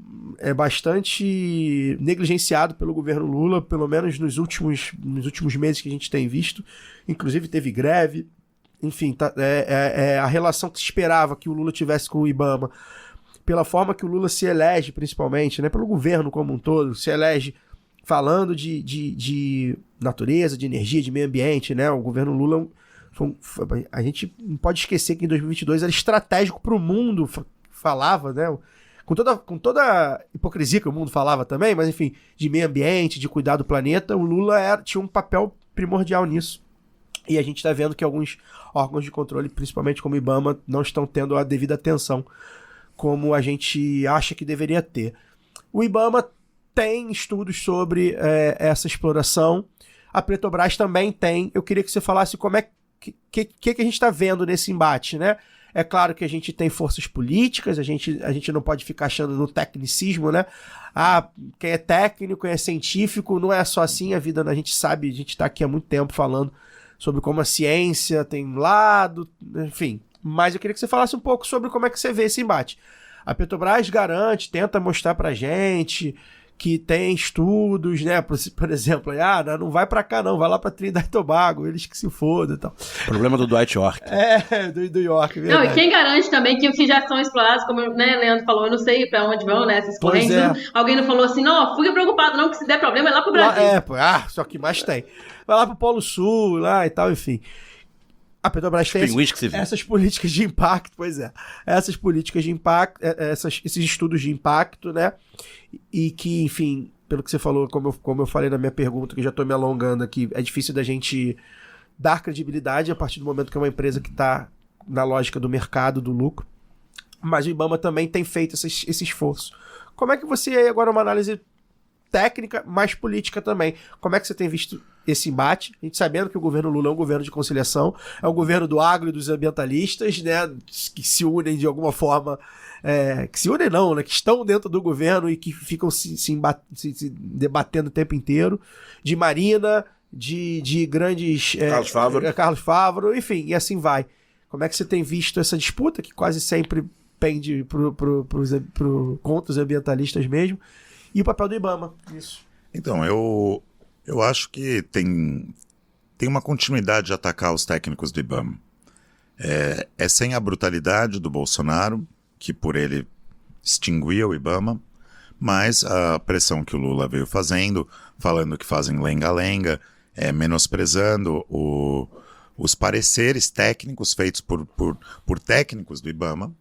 bastante negligenciado pelo governo Lula, pelo menos nos últimos meses que a gente tem visto. Inclusive teve greve. Enfim, a relação que se esperava que o Lula tivesse com o IBAMA, pela forma que o Lula se elege, principalmente, né, pelo governo como um todo, se elege falando de natureza, de energia, de meio ambiente, né? O governo Lula, a gente não pode esquecer que em 2022 era estratégico para o mundo, falava, né? Com toda a hipocrisia que o mundo falava também, mas enfim, de meio ambiente, de cuidar do planeta, o Lula tinha um papel primordial nisso. E a gente está vendo que alguns órgãos de controle, principalmente como o IBAMA, não estão tendo a devida atenção como a gente acha que deveria ter. O IBAMA tem estudos sobre essa exploração, a Petrobras também tem. Eu queria que você falasse como é que a gente está vendo nesse embate, né? É claro que a gente tem forças políticas, a gente não pode ficar achando no tecnicismo, né? Quem é técnico, quem é científico, não é só assim a vida, a gente sabe, a gente está aqui há muito tempo falando sobre como a ciência tem um lado, enfim. Mas eu queria que você falasse um pouco sobre como é que você vê esse embate. A Petrobras garante, tenta mostrar pra gente que tem estudos, né? Por exemplo, não vai pra cá não, vai lá pra Trinidad e Tobago, eles que se fodam e tal. Problema do Dwight York. Do York, verdade. Não, e quem garante também que já são explorados, como o Leandro falou, eu não sei pra onde vão, né, essas correntes. Alguém não falou assim, não, fica preocupado não, que se der problema é lá pro Brasil. Só que mais tem. Vai lá pro Polo Sul, lá e tal, enfim. A Petrobras tem essas políticas de impacto, essas políticas de impacto, esses estudos de impacto, né, e que, enfim, pelo que você falou, como eu falei na minha pergunta, que já estou me alongando aqui, é difícil da gente dar credibilidade a partir do momento que é uma empresa que está na lógica do mercado, do lucro, mas o IBAMA também tem feito esse esforço. Como é que você, agora uma análise técnica, mas política também, como é que você tem visto esse embate? A gente sabendo que o governo Lula é um governo de conciliação, é um governo do agro e dos ambientalistas, né, que se unem de alguma forma, que se unem não, né, que estão dentro do governo e que ficam se debatendo o tempo inteiro, de Marina, de grandes... Carlos Favaro, enfim, e assim vai. Como é que você tem visto essa disputa, que quase sempre pende contra os ambientalistas mesmo, e o papel do IBAMA nisso? Então, eu acho que tem uma continuidade de atacar os técnicos do IBAMA. É sem a brutalidade do Bolsonaro, que por ele extinguia o IBAMA, mas a pressão que o Lula veio fazendo, falando que fazem lenga-lenga, menosprezando os pareceres técnicos feitos por técnicos do IBAMA,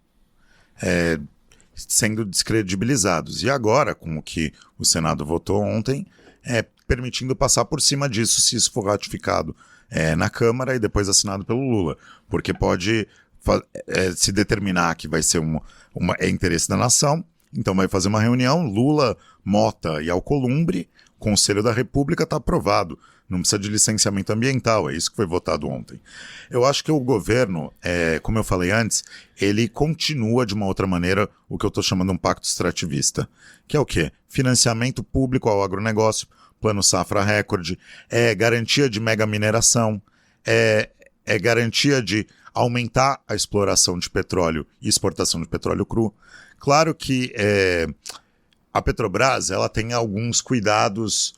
sendo descredibilizados. E agora, com o que o Senado votou ontem, permitindo passar por cima disso, se isso for ratificado na Câmara e depois assinado pelo Lula. Porque pode se determinar que vai ser interesse da nação, então vai fazer uma reunião, Lula, Mota e Alcolumbre, o Conselho da República está aprovado. Não precisa de licenciamento ambiental, é isso que foi votado ontem. Eu acho que o governo, como eu falei antes, ele continua de uma outra maneira o que eu estou chamando de um pacto extrativista, que é o quê? Financiamento público ao agronegócio, plano safra recorde, garantia de mega mineração, garantia de aumentar a exploração de petróleo e exportação de petróleo cru. Claro que a Petrobras ela tem alguns cuidados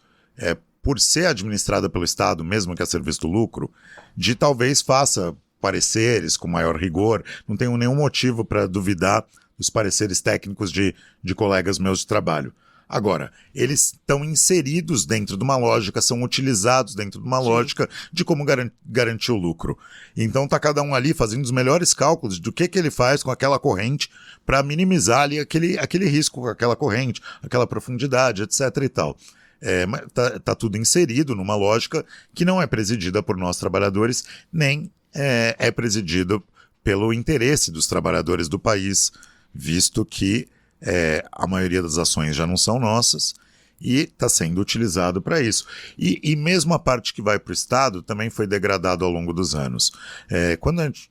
por ser administrada pelo Estado, mesmo que a serviço do lucro, de talvez faça pareceres com maior rigor. Não tenho nenhum motivo para duvidar dos pareceres técnicos de colegas meus de trabalho. Agora, eles estão inseridos dentro de uma lógica, são utilizados dentro de uma lógica de como garantir o lucro. Então está cada um ali fazendo os melhores cálculos do que ele faz com aquela corrente para minimizar ali aquele risco com aquela corrente, aquela profundidade, etc. e tal. Tá tudo inserido numa lógica que não é presidida por nós trabalhadores, nem é presidida pelo interesse dos trabalhadores do país, visto que a maioria das ações já não são nossas e está sendo utilizado para isso. E mesmo a parte que vai para o Estado também foi degradado ao longo dos anos.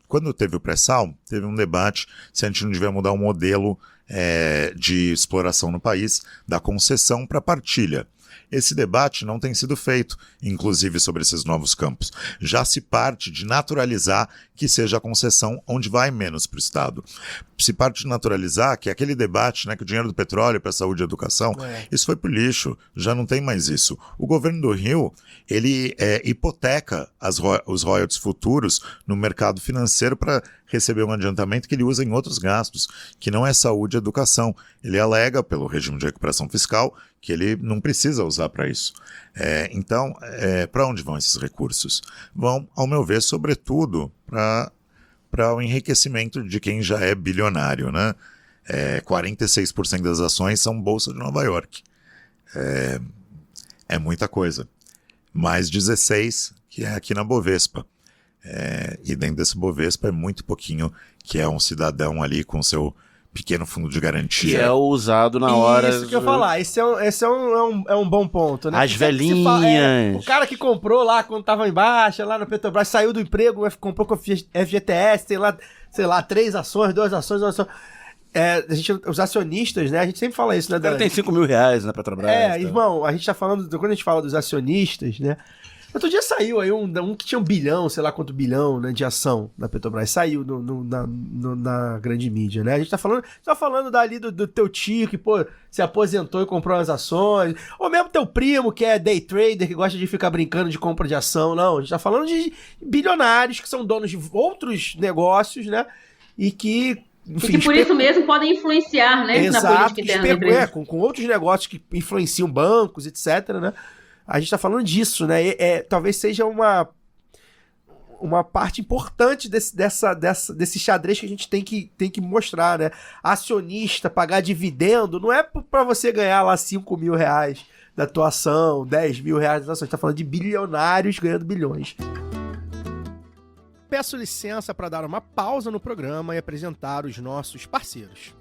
Quando teve o pré-sal, teve um debate se a gente não devia mudar o modelo de exploração no país, da concessão para partilha. Esse debate não tem sido feito, inclusive sobre esses novos campos. Já se parte de naturalizar que seja a concessão onde vai menos para o Estado. Se parte de naturalizar que aquele debate, né, que o dinheiro do petróleo para a saúde e educação, isso foi pro lixo, já não tem mais isso. O governo do Rio, ele hipoteca os royalties futuros no mercado financeiro para receber um adiantamento que ele usa em outros gastos, que não é saúde e educação. Ele alega, pelo regime de recuperação fiscal, que ele não precisa usar para isso. Então, para onde vão esses recursos? Vão, ao meu ver, sobretudo para o enriquecimento de quem já é bilionário, né? 46% das ações são Bolsa de Nova York. É muita coisa. Mais 16% que é aqui na Bovespa. E dentro desse Bovespa é muito pouquinho que é um cidadão ali com seu pequeno fundo de garantia. Que é usado na hora... Isso que eu ia falar, esse é um bom ponto, né? As velhinhas. O cara que comprou lá quando tava em baixa, lá no Petrobras, saiu do emprego, comprou com a FGTS, tem lá, sei lá, 3 ações, 2 ações, 1 ação. Os acionistas, né? A gente sempre fala isso, né? O cara tem R$5 mil na Petrobras. Irmão, a gente tá falando, quando a gente fala dos acionistas, né? Outro dia saiu aí um que tinha 1 bilhão, sei lá quanto bilhão, né, de ação da Petrobras. Saiu na grande mídia, né? A gente tá falando dali do teu tio que, pô, se aposentou e comprou umas ações. Ou mesmo teu primo que é day trader, que gosta de ficar brincando de compra de ação. Não, a gente tá falando de bilionários que são donos de outros negócios, né? E que... Enfim, e que por isso mesmo podem influenciar, né? Exato, na política interna da empresa. Com outros negócios que influenciam bancos, etc, né? A gente tá falando disso, né? Talvez seja uma parte importante desse xadrez que a gente tem que mostrar, né? Acionista, pagar dividendo, não é para você ganhar lá R$5 mil da tua ação, R$10 mil da tua ação. A gente tá falando de bilionários ganhando bilhões. Peço licença para dar uma pausa no programa e apresentar os nossos parceiros.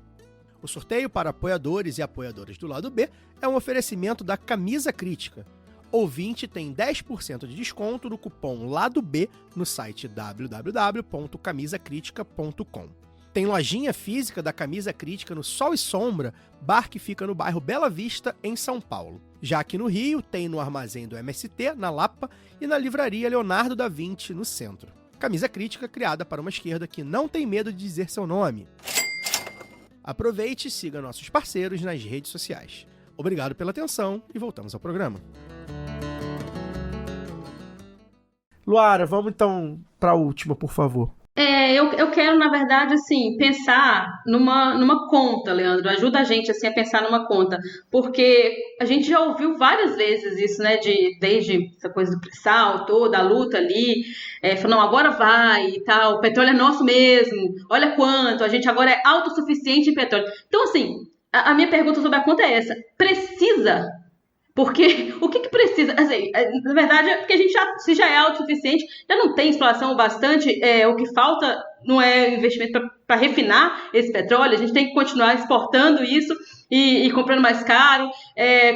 O sorteio para apoiadores e apoiadoras do lado B é um oferecimento da Camisa Crítica. Ouvinte tem 10% de desconto no cupom Lado B no site www.camisacritica.com. Tem lojinha física da Camisa Crítica no Sol e Sombra, bar que fica no bairro Bela Vista, em São Paulo. Já aqui no Rio, tem no armazém do MST, na Lapa, e na livraria Leonardo da Vinci, no centro. Camisa Crítica criada para uma esquerda que não tem medo de dizer seu nome. Aproveite e siga nossos parceiros nas redes sociais. Obrigado pela atenção e voltamos ao programa. Luara, vamos então para a última, por favor. Eu quero, na verdade, assim, pensar numa conta, Leandro. Ajuda a gente, assim, a pensar numa conta. Porque a gente já ouviu várias vezes isso, né? Desde essa coisa do pré-sal, toda a luta ali. Falando, não, agora vai e tal. O petróleo é nosso mesmo. Olha quanto. A gente agora é autossuficiente em petróleo. Então, assim, a minha pergunta sobre a conta é essa. Precisa? Porque o que precisa? Assim, na verdade, é porque a gente se já é autossuficiente, já não tem exploração bastante, o que falta não é investimento para refinar esse petróleo, a gente tem que continuar exportando isso e comprando mais caro.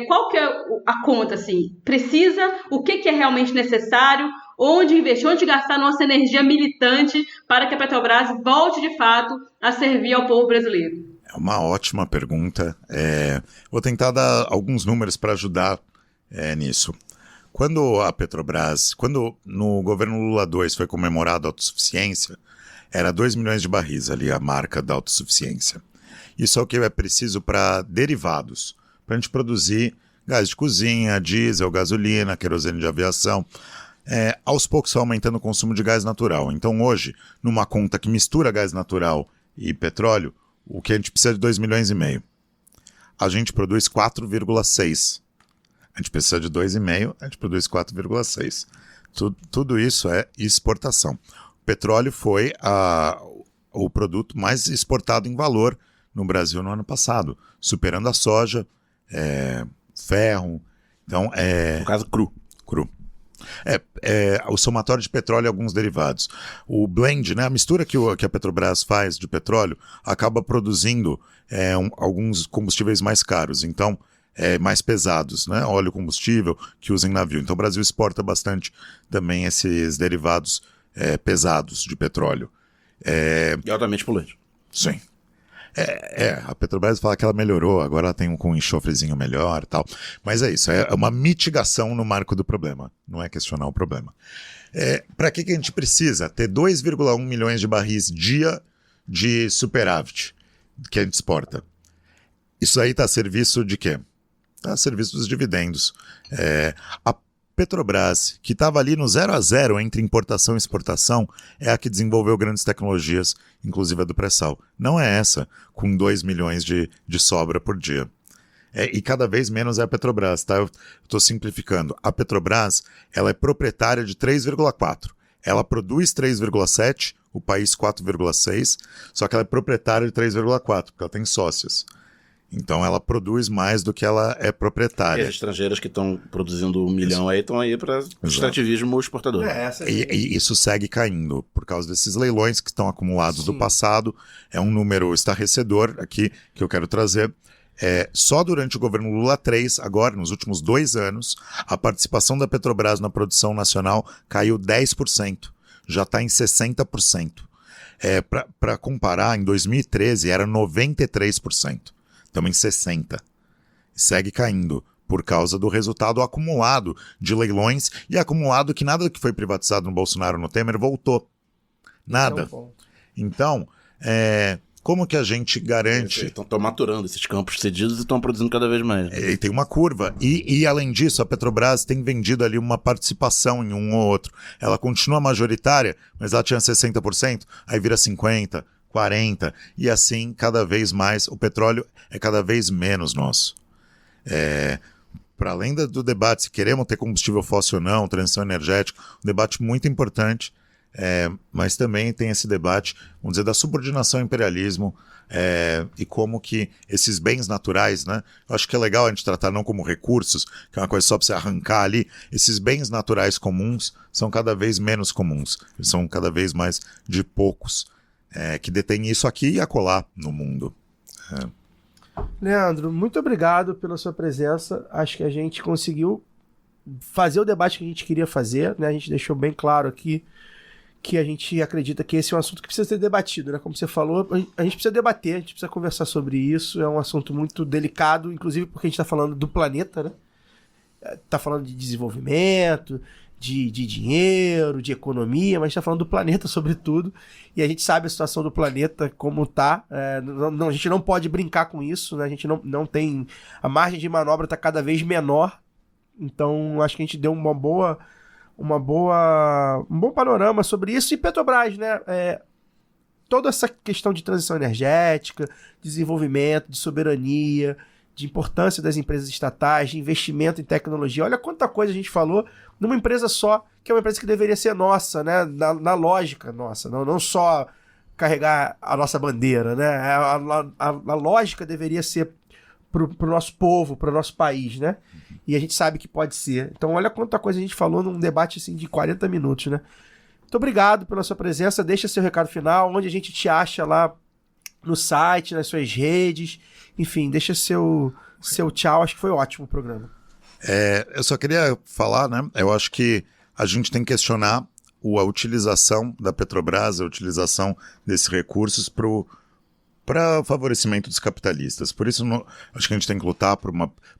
Qual que é a conta? Assim? Precisa? O que é realmente necessário? Onde investir? Onde gastar nossa energia militante para que a Petrobras volte de fato a servir ao povo brasileiro? É uma ótima pergunta. Vou tentar dar alguns números para ajudar nisso. Quando a Petrobras, no governo Lula II foi comemorada a autossuficiência, era 2 milhões de barris ali a marca da autossuficiência. Isso é o que é preciso para derivados, para a gente produzir gás de cozinha, diesel, gasolina, querosene de aviação. Aos poucos vai aumentando o consumo de gás natural. Então hoje, numa conta que mistura gás natural e petróleo, o que a gente precisa de 2,5 milhões. A gente produz 4,6. A gente precisa de 2,5, a gente produz 4,6. Tudo isso é exportação. O petróleo foi o produto mais exportado em valor no Brasil no ano passado, superando a soja, ferro. Então, no caso, cru. O somatório de petróleo e alguns derivados. O blend, né, a mistura que a Petrobras faz de petróleo acaba produzindo alguns combustíveis mais caros, então mais pesados, né, óleo combustível que usa em navio. Então o Brasil exporta bastante também esses derivados pesados de petróleo. E altamente poluente. Sim. A Petrobras fala que ela melhorou, agora ela tem com um enxofrezinho melhor e tal. Mas é isso, é uma mitigação no marco do problema, não é questionar o problema. Para que a gente precisa? Ter 2,1 milhões de barris dia de superávit que a gente exporta. Isso aí está a serviço de quê? Está a serviço dos dividendos. A Petrobras, que estava ali no 0 a 0 entre importação e exportação, é a que desenvolveu grandes tecnologias, inclusive a do pré-sal. Não é essa, com 2 milhões de sobra por dia. E cada vez menos é a Petrobras, tá? Eu estou simplificando. A Petrobras, ela é proprietária de 3,4. Ela produz 3,7, o país 4,6, só que ela é proprietária de 3,4, porque ela tem sócios. Então ela produz mais do que ela é proprietária. E as estrangeiras que estão produzindo 1 milhão aí estão aí para extrativismo exportador. E isso segue caindo por causa desses leilões que estão acumulados do passado. É um número estarrecedor aqui que eu quero trazer. Só durante o governo Lula III, agora, nos últimos 2 anos, a participação da Petrobras na produção nacional caiu 10%. Já está em 60%. Para comparar, em 2013 era 93%. Estamos em 60%. Segue caindo por causa do resultado acumulado de leilões e acumulado que nada que foi privatizado no Bolsonaro no Temer voltou. Nada. Então, como que a gente garante... Estão maturando esses campos cedidos e estão produzindo cada vez mais. E tem uma curva. E além disso, a Petrobras tem vendido ali uma participação em um ou outro. Ela continua majoritária, mas ela tinha 60%, aí vira 50%. 40%, e assim cada vez mais, o petróleo é cada vez menos nosso. Para além do debate se queremos ter combustível fóssil ou não, transição energética, um debate muito importante, mas também tem esse debate, vamos dizer, da subordinação ao imperialismo e como que esses bens naturais, né? Eu acho que é legal a gente tratar não como recursos, que é uma coisa só para você arrancar ali, esses bens naturais comuns são cada vez menos comuns, eles são cada vez mais de poucos. Que detém isso aqui e acolá no mundo. Leandro, muito obrigado pela sua presença. Acho que a gente conseguiu fazer o debate que a gente queria fazer, né? A gente deixou bem claro aqui que a gente acredita que esse é um assunto que precisa ser debatido, né? Como você falou, a gente precisa debater, a gente precisa conversar sobre isso. É um assunto muito delicado, inclusive porque a gente está falando do planeta, né? Está falando de desenvolvimento, de dinheiro, de economia, mas a gente está falando do planeta sobretudo, e a gente sabe a situação do planeta como está. A gente não pode brincar com isso, né? A gente não tem... A margem de manobra está cada vez menor, então acho que a gente deu um bom panorama sobre isso. E Petrobras, né? Toda essa questão de transição energética, desenvolvimento, de soberania, de importância das empresas estatais, de investimento em tecnologia. Olha quanta coisa a gente falou numa empresa só, que é uma empresa que deveria ser nossa, né? Na lógica nossa, não só carregar a nossa bandeira, né? A lógica deveria ser pro nosso povo, pro nosso país, né? E a gente sabe que pode ser. Então olha quanta coisa a gente falou num debate assim de 40 minutos, né? Muito obrigado pela sua presença, deixa seu recado final, onde a gente te acha lá no site, nas suas redes, enfim, deixa seu tchau, acho que foi ótimo o programa. Eu só queria falar, né? Eu acho que a gente tem que questionar a utilização da Petrobras, a utilização desses recursos para favorecimento dos capitalistas. Por isso, acho que a gente tem que lutar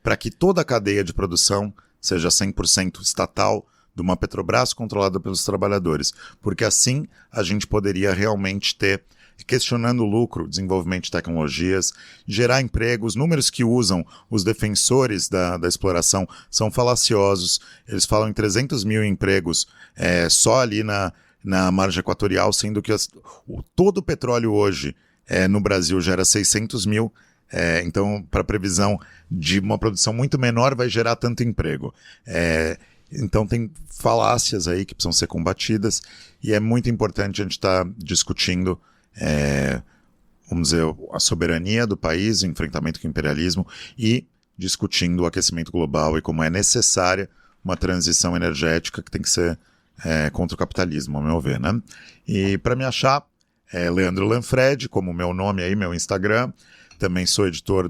para que toda a cadeia de produção seja 100% estatal, de uma Petrobras controlada pelos trabalhadores. Porque assim a gente poderia realmente ter, questionando o lucro, desenvolvimento de tecnologias, gerar empregos. Números que usam os defensores da exploração são falaciosos. Eles falam em 300 mil empregos só ali na margem equatorial, sendo que todo o petróleo hoje no Brasil gera 600 mil. Então, para a previsão de uma produção muito menor, vai gerar tanto emprego. Então tem falácias aí que precisam ser combatidas e é muito importante a gente estar discutindo vamos dizer, a soberania do país, o enfrentamento com o imperialismo e discutindo o aquecimento global e como é necessária uma transição energética que tem que ser contra o capitalismo, ao meu ver, né? E para me achar, é Leandro Lanfred, como meu nome aí, meu Instagram. Também sou editor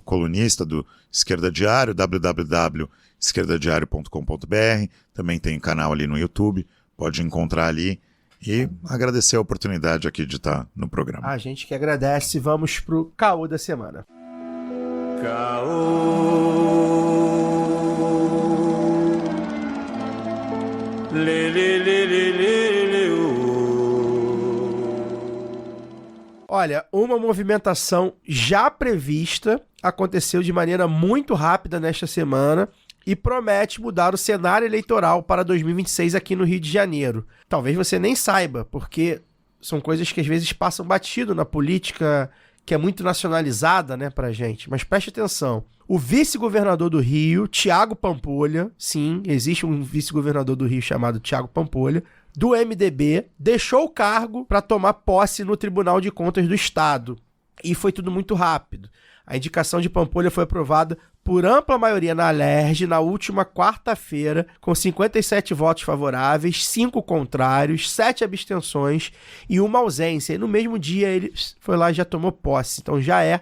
colunista do Esquerda Diário, www.esquerdadiario.com.br. Também tem canal ali no YouTube, pode encontrar ali. E agradecer a oportunidade aqui de estar no programa. A gente que agradece. Vamos pro caô da semana. Olha, uma movimentação já prevista aconteceu de maneira muito rápida nesta semana e promete mudar o cenário eleitoral para 2026 aqui no Rio de Janeiro. Talvez você nem saiba, porque são coisas que às vezes passam batido na política que é muito nacionalizada, né, pra gente. Mas preste atenção. O vice-governador do Rio, Thiago Pampolha, sim, existe um vice-governador do Rio chamado Thiago Pampolha, do MDB, deixou o cargo para tomar posse no Tribunal de Contas do Estado. E foi tudo muito rápido. A indicação de Pampolha foi aprovada por ampla maioria na Alerj na última quarta-feira, com 57 votos favoráveis, 5 contrários, 7 abstenções e uma ausência. E no mesmo dia ele foi lá e já tomou posse, então já é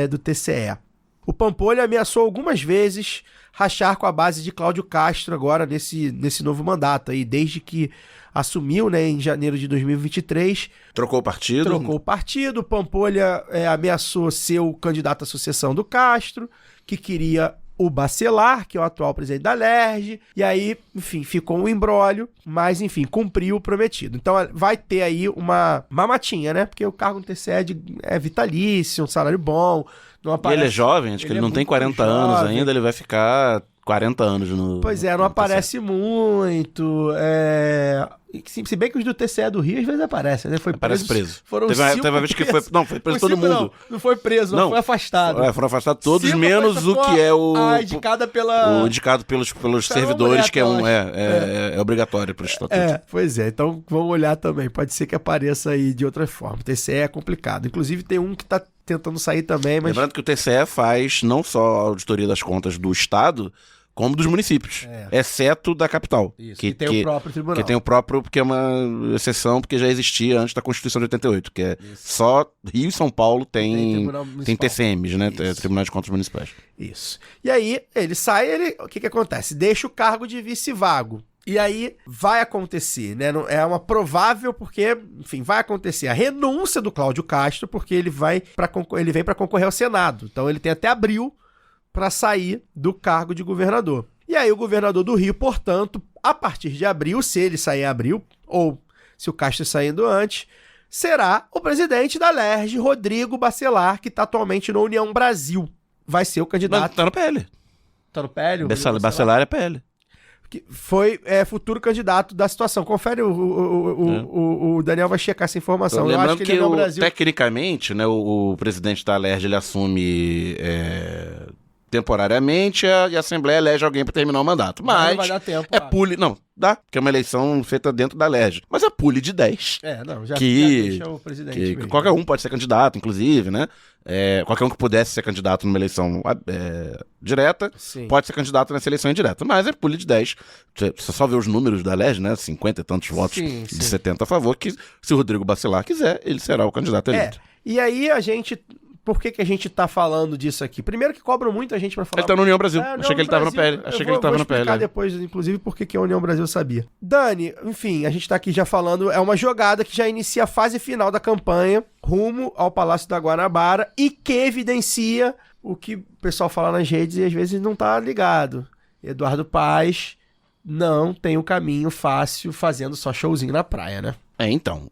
do TCE. O Pampolha ameaçou algumas vezes rachar com a base de Cláudio Castro agora nesse novo mandato, aí, desde que assumiu, né, em janeiro de 2023. Trocou o partido? Trocou o partido. O Pampolha ameaçou ser o candidato à sucessão do Castro, que queria o Bacelar, que é o atual presidente da Alerj, e aí, enfim, ficou um imbróglio, mas, enfim, cumpriu o prometido. Então, vai ter aí uma matinha, né, porque o cargo no TCE é vitalício, um salário bom, não aparece... E ele é jovem, acho que ele não tem 40 anos ainda, ele vai ficar 40 anos no... Pois é, não aparece muito, se bem que os do TCE do Rio às vezes aparecem, né? Aparece preso. Foram teve uma vez que foi... Não, foi preso todo mundo. Não foi preso, não foi afastado. Foram afastados todos, menos o que é o... indicada pela... O indicado pelos servidores, que é obrigatório para o estatuto. Pois é, então vamos olhar também. Pode ser que apareça aí de outra forma. O TCE é complicado. Inclusive tem um que está tentando sair também, mas... Lembrando que o TCE faz não só a auditoria das contas do Estado, como dos municípios, exceto da capital. Isso, que tem o próprio tribunal. Que tem o próprio, porque é uma exceção, porque já existia antes da Constituição de 88, que é só Rio e São Paulo tem TCMs, né? Tribunal de Contas Municipais. Isso. E aí, ele sai, o que acontece? Deixa o cargo de vice-vago. E aí vai acontecer, né? É uma provável, porque, enfim, vai acontecer a renúncia do Cláudio Castro, porque ele vem para concorrer ao Senado. Então ele tem até abril para sair do cargo de governador. E aí o governador do Rio, portanto, a partir de abril, se ele sair em abril, ou se o Castro saindo antes, será o presidente da Alerj, Rodrigo Bacelar, que está atualmente no União Brasil. Vai ser o candidato... Tá no PL. Tá no PL? Bacelar é PL. Que foi futuro candidato da situação. Confere, o Daniel vai checar essa informação. Lembrando eu acho que ele no Brasil... tecnicamente, né, o presidente da Alerj, ele assume temporariamente e a Assembleia elege alguém para terminar o mandato. Mas não vai dar tempo. Não, dá, porque é uma eleição feita dentro da Alerj. Mas é pule de 10. Já deixa o presidente que qualquer um pode ser candidato, inclusive, né? Qualquer um que pudesse ser candidato numa eleição direta, sim, pode ser candidato nessa eleição indireta. Mas é pule de 10. Você só vê os números da Alerj, né? 50 e tantos votos de 70 a favor, que se o Rodrigo Bacelar quiser, ele será o candidato eleito. E aí por que a gente tá falando disso aqui? Primeiro que cobram muita gente pra falar... Ele tá no União Brasil. Achei que ele tava no PL. Achei que ele tava no PL. Vou explicar depois, inclusive, por que a União Brasil sabia. Dani, enfim, a gente tá aqui já falando, é uma jogada que já inicia a fase final da campanha, rumo ao Palácio da Guanabara, e que evidencia o que o pessoal fala nas redes e às vezes não tá ligado. Eduardo Paes não tem um caminho fácil fazendo só showzinho na praia, né? Então,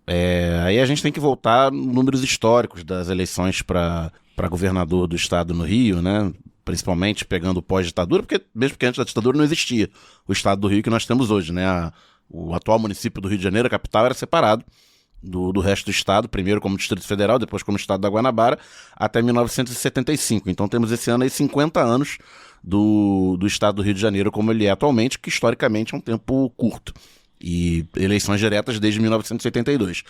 aí a gente tem que voltar números históricos das eleições para governador do estado no Rio, né? Principalmente pegando o pós-ditadura, mesmo porque antes da ditadura não existia o estado do Rio que nós temos hoje, né? O atual município do Rio de Janeiro, a capital, era separado do resto do estado, primeiro como Distrito Federal, depois como Estado da Guanabara, até 1975. Então temos esse ano aí 50 anos do estado do Rio de Janeiro como ele é atualmente, que historicamente é um tempo curto. E eleições diretas desde 1982.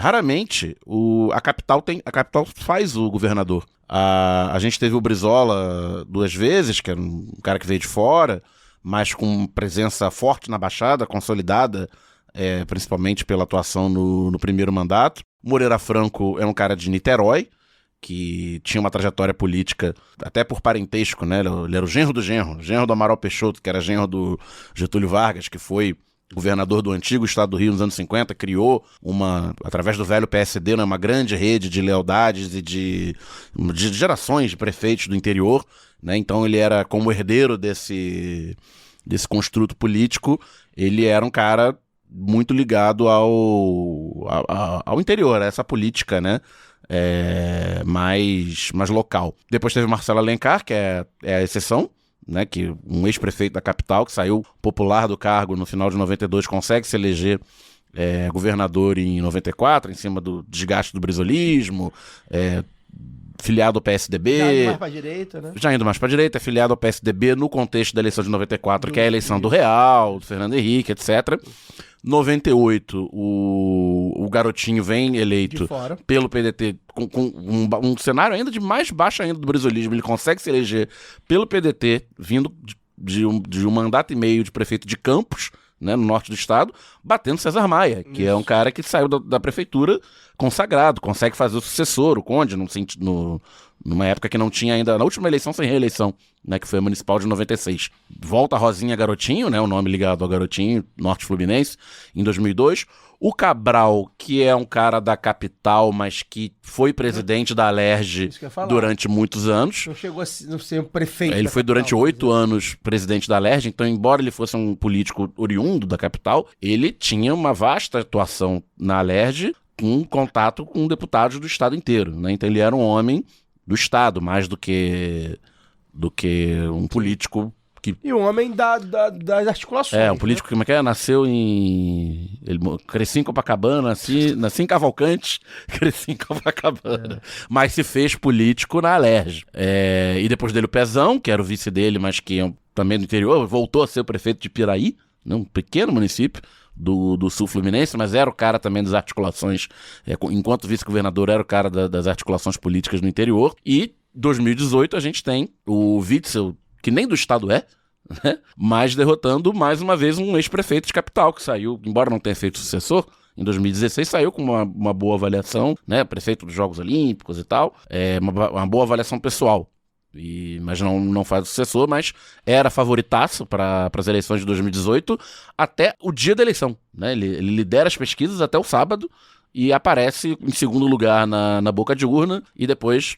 Raramente a capital faz o governador. A gente teve o Brizola 2 vezes, que era um cara que veio de fora, mas com presença forte na Baixada, consolidada, principalmente pela atuação no primeiro mandato. Moreira Franco é um cara de Niterói, que tinha uma trajetória política, até por parentesco, né? Ele era o genro do Amaral Peixoto, que era genro do Getúlio Vargas, que foi governador do antigo estado do Rio nos anos 50, criou através do velho PSD, uma grande rede de lealdades e de gerações de prefeitos do interior, né? Então ele era, como herdeiro desse construto político, ele era um cara muito ligado ao interior, a essa política, né? Mais local. Depois teve Marcelo Alencar, que é a exceção, né? Que um ex-prefeito da capital, que saiu popular do cargo no final de 92, consegue se eleger governador em 94, em cima do desgaste do brizolismo, filiado ao PSDB. Já indo mais pra direita, né? Já indo mais pra direita, filiado ao PSDB no contexto da eleição de 94, que é a eleição do Real, do Fernando Henrique, etc. 98, o Garotinho vem eleito pelo PDT com um cenário ainda de mais baixo ainda do brizolismo. Ele consegue se eleger pelo PDT, vindo de um mandato e meio de prefeito de Campos, né, no norte do estado, batendo César Maia, que é um cara que saiu da prefeitura consagrado, consegue fazer o sucessor, o Conde, numa época que não tinha ainda, na última eleição sem reeleição, né, que foi a municipal de 96. Volta a Rosinha Garotinho, né, o nome ligado ao Garotinho, norte fluminense, em 2002. O Cabral, que é um cara da capital, mas que foi presidente da Alerj durante muitos anos. Não chegou a ser prefeito. Ele foi durante 8 anos presidente da Alerj, então, embora ele fosse um político oriundo da capital, ele tinha uma vasta atuação na Alerj, com contato com deputados do estado inteiro, né? Então ele era um homem do estado, mais do que um político que... E um homem das articulações. Um político que nasceu cresci em Copacabana, nasci em Cavalcante, cresci em Copacabana. Mas se fez político na Alerj. E depois dele o Pezão, que era o vice dele, mas que também do interior, voltou a ser o prefeito de Piraí, né? Um pequeno município do sul fluminense, mas era o cara também das articulações, enquanto vice-governador era o cara das articulações políticas no interior. E 2018 a gente tem o Witzel, que nem do estado né? Mas derrotando mais uma vez um ex-prefeito de capital, que saiu, embora não tenha feito sucessor, em 2016 saiu com uma boa avaliação, né? Prefeito dos Jogos Olímpicos e tal, uma boa avaliação pessoal. Mas não faz o sucessor, mas era favoritaço para as eleições de 2018 até o dia da eleição, né? Ele lidera as pesquisas até o sábado e aparece em segundo lugar na boca de urna e depois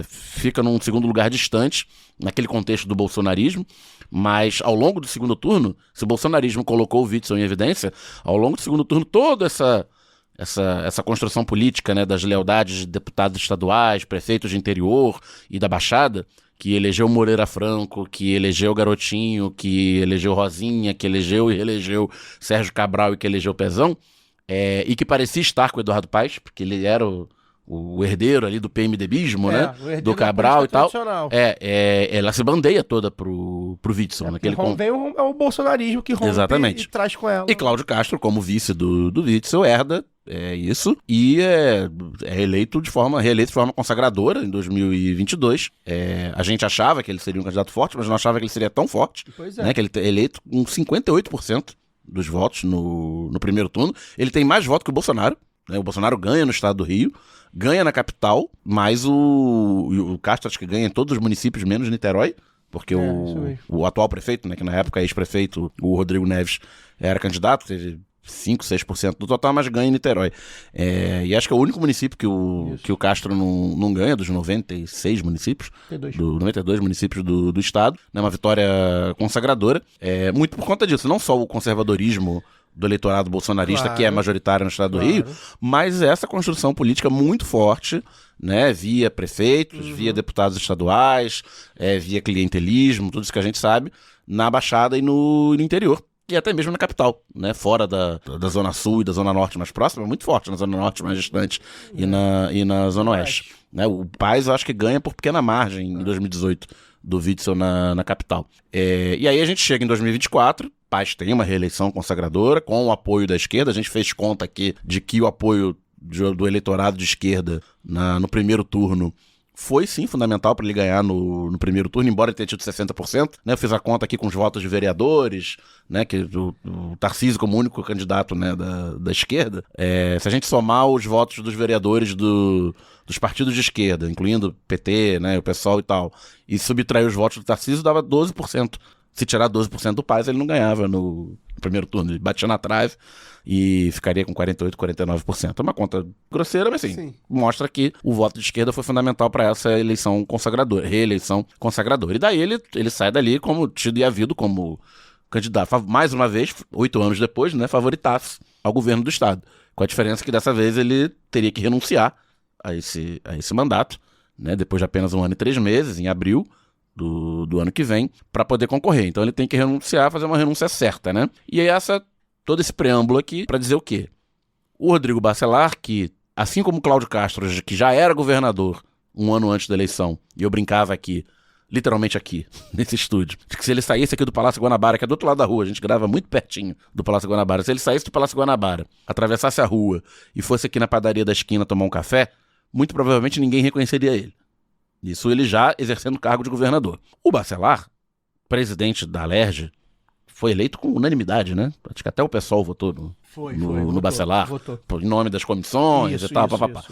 fica num segundo lugar distante naquele contexto do bolsonarismo. Mas ao longo do segundo turno, se o bolsonarismo colocou o Witzel em evidência, ao longo do segundo turno toda essa construção política, né, das lealdades de deputados estaduais, prefeitos de interior e da Baixada, que elegeu Moreira Franco, que elegeu Garotinho, que elegeu Rosinha, que elegeu e reelegeu Sérgio Cabral e que elegeu Pezão, e que parecia estar com o Eduardo Paes, porque ele era o herdeiro ali do PMDBismo, né? Do Cabral e tal. Ela se bandeia toda pro Witzel. Vem o bolsonarismo que rompe. Exatamente. E traz com ela. E Cláudio Castro, como vice do Witzel, herda isso, e é reeleito de forma consagradora em 2022. A gente achava que ele seria um candidato forte, mas não achava que ele seria tão forte, né? Que ele é eleito com 58% dos votos no primeiro turno. Ele tem mais votos que o Bolsonaro, né? O Bolsonaro ganha no estado do Rio, ganha na capital, mas o Castro acho que ganha em todos os municípios, menos Niterói, porque o atual prefeito, né, que na época é ex-prefeito, o Rodrigo Neves, era candidato, teve 5, 6% do total, mas ganha em Niterói. E acho que é o único município que o Castro não ganha, dos 96 municípios, 92 municípios do estado, né, uma vitória consagradora, muito por conta disso, não só o conservadorismo do eleitorado bolsonarista, que é majoritário no estado do Rio, mas essa construção política muito forte, né, via prefeitos, via deputados estaduais, via clientelismo, tudo isso que a gente sabe, na Baixada e no interior. E até mesmo na capital, né? Fora da Zona Sul e da Zona Norte mais próxima, muito forte na Zona Norte mais distante e na Zona Oeste. Né? O Paes eu acho que ganha por pequena margem em 2018 do Witzel na capital. E aí a gente chega em 2024, Paes tem uma reeleição consagradora com o apoio da esquerda. A gente fez conta aqui de que o apoio do eleitorado de esquerda no primeiro turno foi sim fundamental para ele ganhar no primeiro turno, embora ele tenha tido 60%, né? Eu fiz a conta aqui com os votos de vereadores, né? Que o Tarcísio como único candidato, né, da esquerda. Se a gente somar os votos dos vereadores dos partidos de esquerda, incluindo PT, né, o PSOL e tal, e subtrair os votos do Tarcísio, dava 12%. Se tirar 12% do Paes, ele não ganhava no primeiro turno. Ele batia na trave e ficaria com 48%, 49%. É uma conta grosseira, mas sim, mostra que o voto de esquerda foi fundamental para essa eleição consagradora, reeleição consagradora. E daí ele sai dali como tido e havido como candidato, mais uma vez, 8 anos depois, né, favoritaço ao governo do Estado. Com a diferença que dessa vez ele teria que renunciar a esse mandato, né, depois de apenas 1 ano e 3 meses, em abril do ano que vem, para poder concorrer. Então ele tem que renunciar, fazer uma renúncia certa, né? E aí todo esse preâmbulo aqui para dizer o quê? O Rodrigo Bacelar, que assim como o Cláudio Castro, que já era governador 1 ano antes da eleição, e eu brincava aqui, literalmente aqui, nesse estúdio, de que se ele saísse aqui do Palácio Guanabara, que é do outro lado da rua, a gente grava muito pertinho do Palácio Guanabara, se ele saísse do Palácio Guanabara, atravessasse a rua e fosse aqui na padaria da esquina tomar um café, muito provavelmente ninguém reconheceria ele. Isso ele já exercendo o cargo de governador. O Bacelar, presidente da Alerj, foi eleito com unanimidade, né? Acho que até o pessoal votou no Bacelar, em nome das comissões e tal, papapá.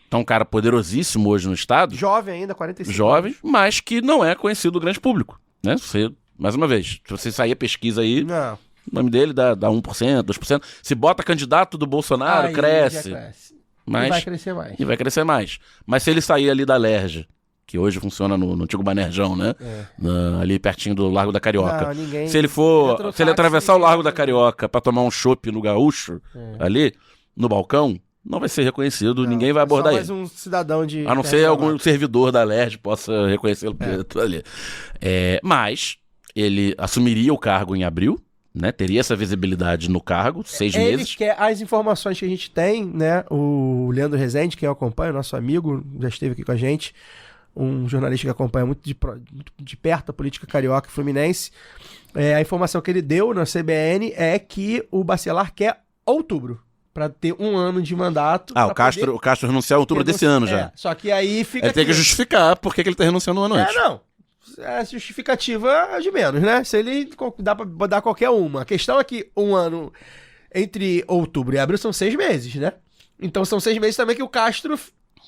Então, um cara poderosíssimo hoje no Estado. Jovem ainda, 45 Jovem, anos. mas que não é conhecido do grande público, né? Mais uma vez, se você sair a pesquisa aí, o nome dele dá 1%, 2%. Se bota candidato do Bolsonaro, cresce. Mas, e vai crescer mais. E vai crescer mais. Mas se ele sair ali da Alerj, que hoje funciona no antigo Banerjão, né? Ali pertinho do Largo da Carioca. Não, se ele atravessar o Largo da Carioca pra tomar um chopp no Gaúcho, ali, no balcão, não vai ser reconhecido, ninguém vai abordar ele. Só mais um cidadão de... A não ser algum servidor da Alerj possa reconhecê-lo ali. Mas ele assumiria o cargo em abril, né? Teria essa visibilidade no cargo, 6 meses. As informações que a gente tem, né? O Leandro Rezende, que eu acompanho, nosso amigo, já esteve aqui com a gente, um jornalista que acompanha muito de perto a política carioca e fluminense. A informação que ele deu na CBN é que o Bacelar quer outubro, para ter 1 ano de mandato. O Castro renunciar em outubro desse ano já. Só que aí fica... Ele tem que justificar por que ele tá renunciando 1 ano antes. Não. É justificativa de menos, né? Se ele dá pra dar qualquer uma. A questão é que 1 ano entre outubro e abril são 6 meses, né? Então são 6 meses também que o Castro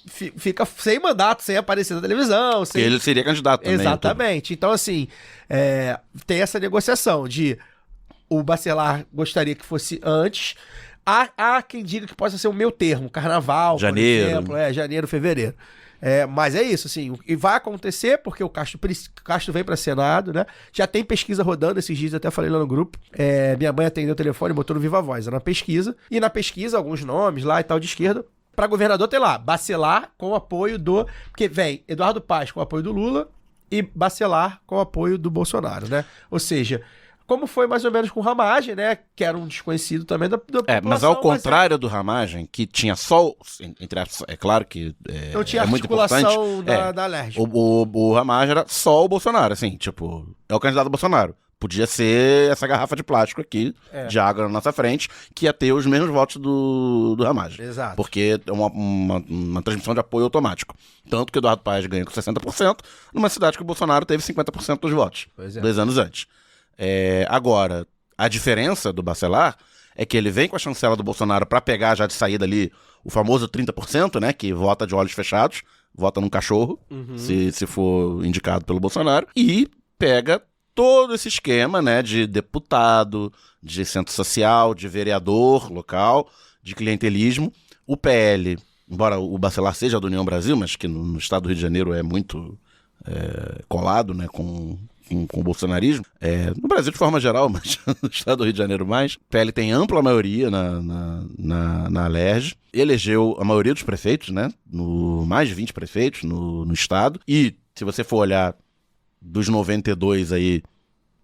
fica sem mandato, sem aparecer na televisão. Porque ele seria candidato também. Exatamente. Então, assim, tem essa negociação de o Bacelar gostaria que fosse antes. Há quem diga que possa ser o meu termo, carnaval, janeiro. Por exemplo, janeiro, fevereiro. Mas é isso, assim, e vai acontecer porque o Castro vem para Senado, né? Já tem pesquisa rodando esses dias, até falei lá no grupo. Minha mãe atendeu o telefone e botou no Viva Voz, na pesquisa. E na pesquisa, alguns nomes lá e tal de esquerda. Para governador tem lá, Bacelar com apoio porque vem Eduardo Paes com apoio do Lula e Bacelar com apoio do Bolsonaro, né? Ou seja, como foi mais ou menos com o Ramagem, né? Que era um desconhecido também da população. Mas ao contrário do Ramagem, que tinha só... É claro que não tinha muito articulação da Alerj. O Ramagem era só o Bolsonaro, assim, tipo... É o candidato Bolsonaro. Podia ser essa garrafa de plástico aqui, de água na nossa frente, que ia ter os mesmos votos do Ramagem. Exato. Porque é uma transmissão de apoio automático. Tanto que o Eduardo Paes ganha com 60%, numa cidade que o Bolsonaro teve 50% dos votos. 2 anos antes. Agora, a diferença do Bacelar é que ele vem com a chancela do Bolsonaro para pegar já de saída ali o famoso 30%, né, que vota de olhos fechados, vota num cachorro, se for indicado pelo Bolsonaro, e pega todo esse esquema, né, de deputado, de centro social, de vereador local, de clientelismo. O PL, embora o Bacelar seja da União Brasil, mas que no estado do Rio de Janeiro é muito colado, né, com o bolsonarismo, no Brasil de forma geral, mas no estado do Rio de Janeiro mais, o PL tem ampla maioria na Alerj, elegeu a maioria dos prefeitos, né, mais de 20 prefeitos no estado, e se você for olhar dos 92 aí,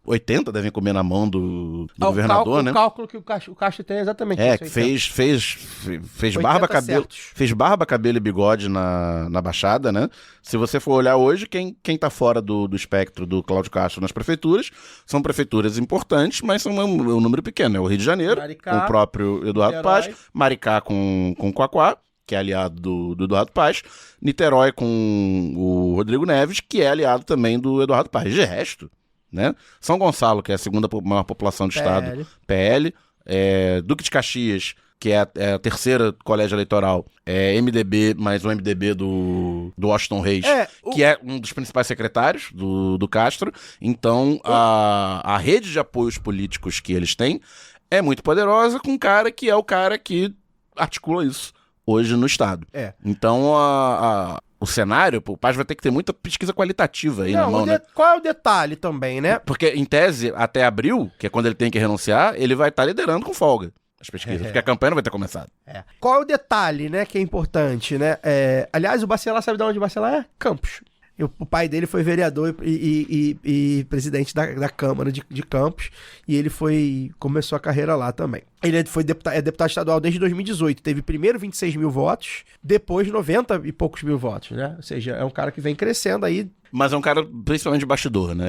80 devem comer na mão do governador, né? O cálculo que o Castro tem é exatamente isso. Fez barba, cabelo e bigode na Baixada, né? Se você for olhar hoje, quem tá fora do espectro do Cláudio Castro nas prefeituras, são prefeituras importantes, mas são um número pequeno. É o Rio de Janeiro, Maricá, com o próprio Eduardo Paes, Maricá com Quaquá, que é aliado do Eduardo Paes, Niterói com o Rodrigo Neves, que é aliado também do Eduardo Paes. De resto, né? São Gonçalo, que é a segunda maior população do estado, PL. Duque de Caxias, que é a terceira colégio eleitoral, é MDB, mais o MDB do Washington Reis, que é um dos principais secretários do Castro. Então, a rede de apoios políticos que eles têm é muito poderosa, com um cara que é o cara que articula isso hoje no estado. Então, o cenário, o Paes vai ter que ter muita pesquisa qualitativa aí na mão, né? Qual é o detalhe também, né? Porque, em tese, até abril, que é quando ele tem que renunciar, ele vai estar liderando com folga as pesquisas, porque a campanha não vai ter começado. Qual é o detalhe, né, que é importante, né? Aliás, o Bacelar, sabe de onde o Bacelar é? Campos. O pai dele foi vereador e presidente da Câmara de Campos, e ele começou a carreira lá também. Ele foi deputado estadual desde 2018, teve primeiro 26 mil votos, depois 90 e poucos mil votos, né? Ou seja, é um cara que vem crescendo aí. Mas é um cara principalmente de bastidor, né?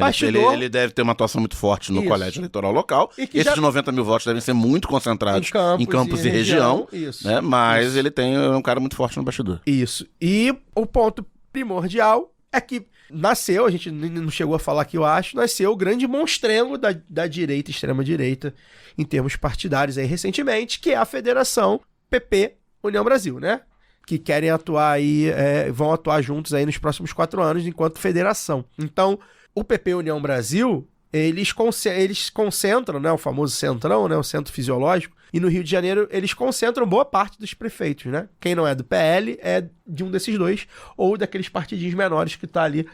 Ele deve ter uma atuação muito forte no colégio eleitoral local. Esses 90 mil votos devem ser muito concentrados em Campos e região, né? Mas ele é um cara muito forte no bastidor. Isso. E o ponto primordial é que nasceu, a gente não chegou a falar aqui, eu acho, nasceu o grande monstrengo da direita, extrema-direita, em termos partidários aí recentemente, que é a Federação PP União Brasil, né? Que querem atuar aí, vão atuar juntos aí nos próximos 4 anos enquanto federação. Então, o PP União Brasil, eles concentram, né, o famoso centrão, né, o centro fisiológico, e no Rio de Janeiro eles concentram boa parte dos prefeitos, né? Quem não é do PL é de um desses dois, ou daqueles partidinhos menores que tá ali.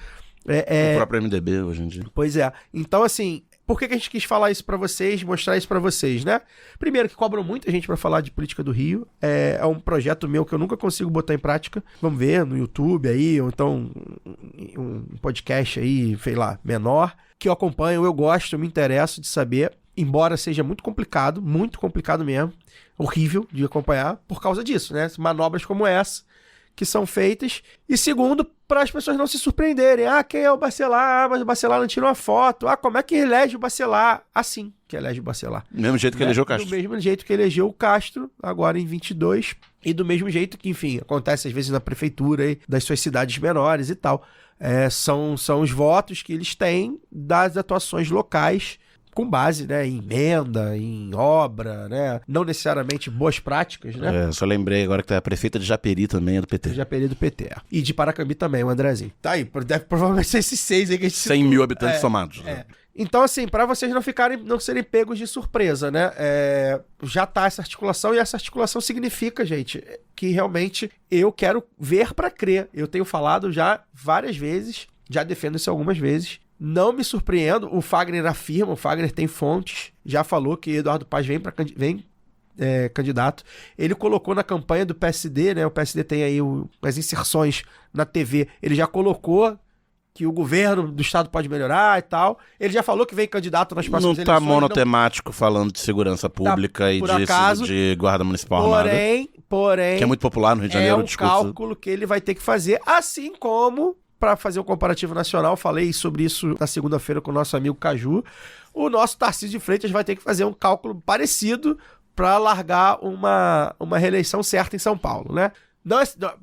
O próprio MDB hoje em dia. Pois é. Então, assim, por que a gente quis falar isso pra vocês, mostrar isso pra vocês, né? Primeiro, que cobram muita gente pra falar de política do Rio. É um projeto meu que eu nunca consigo botar em prática. Vamos ver no YouTube aí, ou então um podcast aí, sei lá, menor, que eu acompanho, eu gosto, eu me interesso de saber, embora seja muito complicado mesmo, horrível de acompanhar, por causa disso, né? Manobras como essa que são feitas. E segundo, para as pessoas não se surpreenderem. Quem é o Bacelar? Mas o Bacelar não tirou uma foto. Como é que elege o Bacelar? Assim que elege o Bacelar. Do mesmo jeito que elegeu o Castro. Do mesmo jeito que elegeu o Castro, agora em 22. E do mesmo jeito que, enfim, acontece às vezes na prefeitura aí, das suas cidades menores e tal. São os votos que eles têm das atuações locais, com base, né, em emenda, em obra, né, não necessariamente boas práticas, né. Só lembrei agora que a prefeita de Japeri também é do PT. Japeri do PT, E de Paracambi também, o Andrezinho. Tá aí, deve provavelmente ser esses 6 aí que a gente 100 mil habitantes somados. Né? Então, assim, para vocês não serem pegos de surpresa, né, já tá essa articulação, e essa articulação significa, gente, que realmente eu quero ver para crer. Eu tenho falado já várias vezes, já defendo isso algumas vezes. Não me surpreendo, o Fagner afirma, o Fagner tem fontes, já falou que Eduardo Paes vem candidato. Ele colocou na campanha do PSD, né? O PSD tem aí as inserções na TV, ele já colocou que o governo do estado pode melhorar e tal. Ele já falou que vem candidato nas próximas eleições. Não tá monotemático falando de segurança pública e de guarda municipal armada. Porém, que é muito popular no Rio de Janeiro. É um cálculo que ele vai ter que fazer, assim como, para fazer um comparativo nacional, falei sobre isso na segunda-feira com o nosso amigo Caju, o nosso Tarcísio de Freitas vai ter que fazer um cálculo parecido para largar uma reeleição certa em São Paulo, né?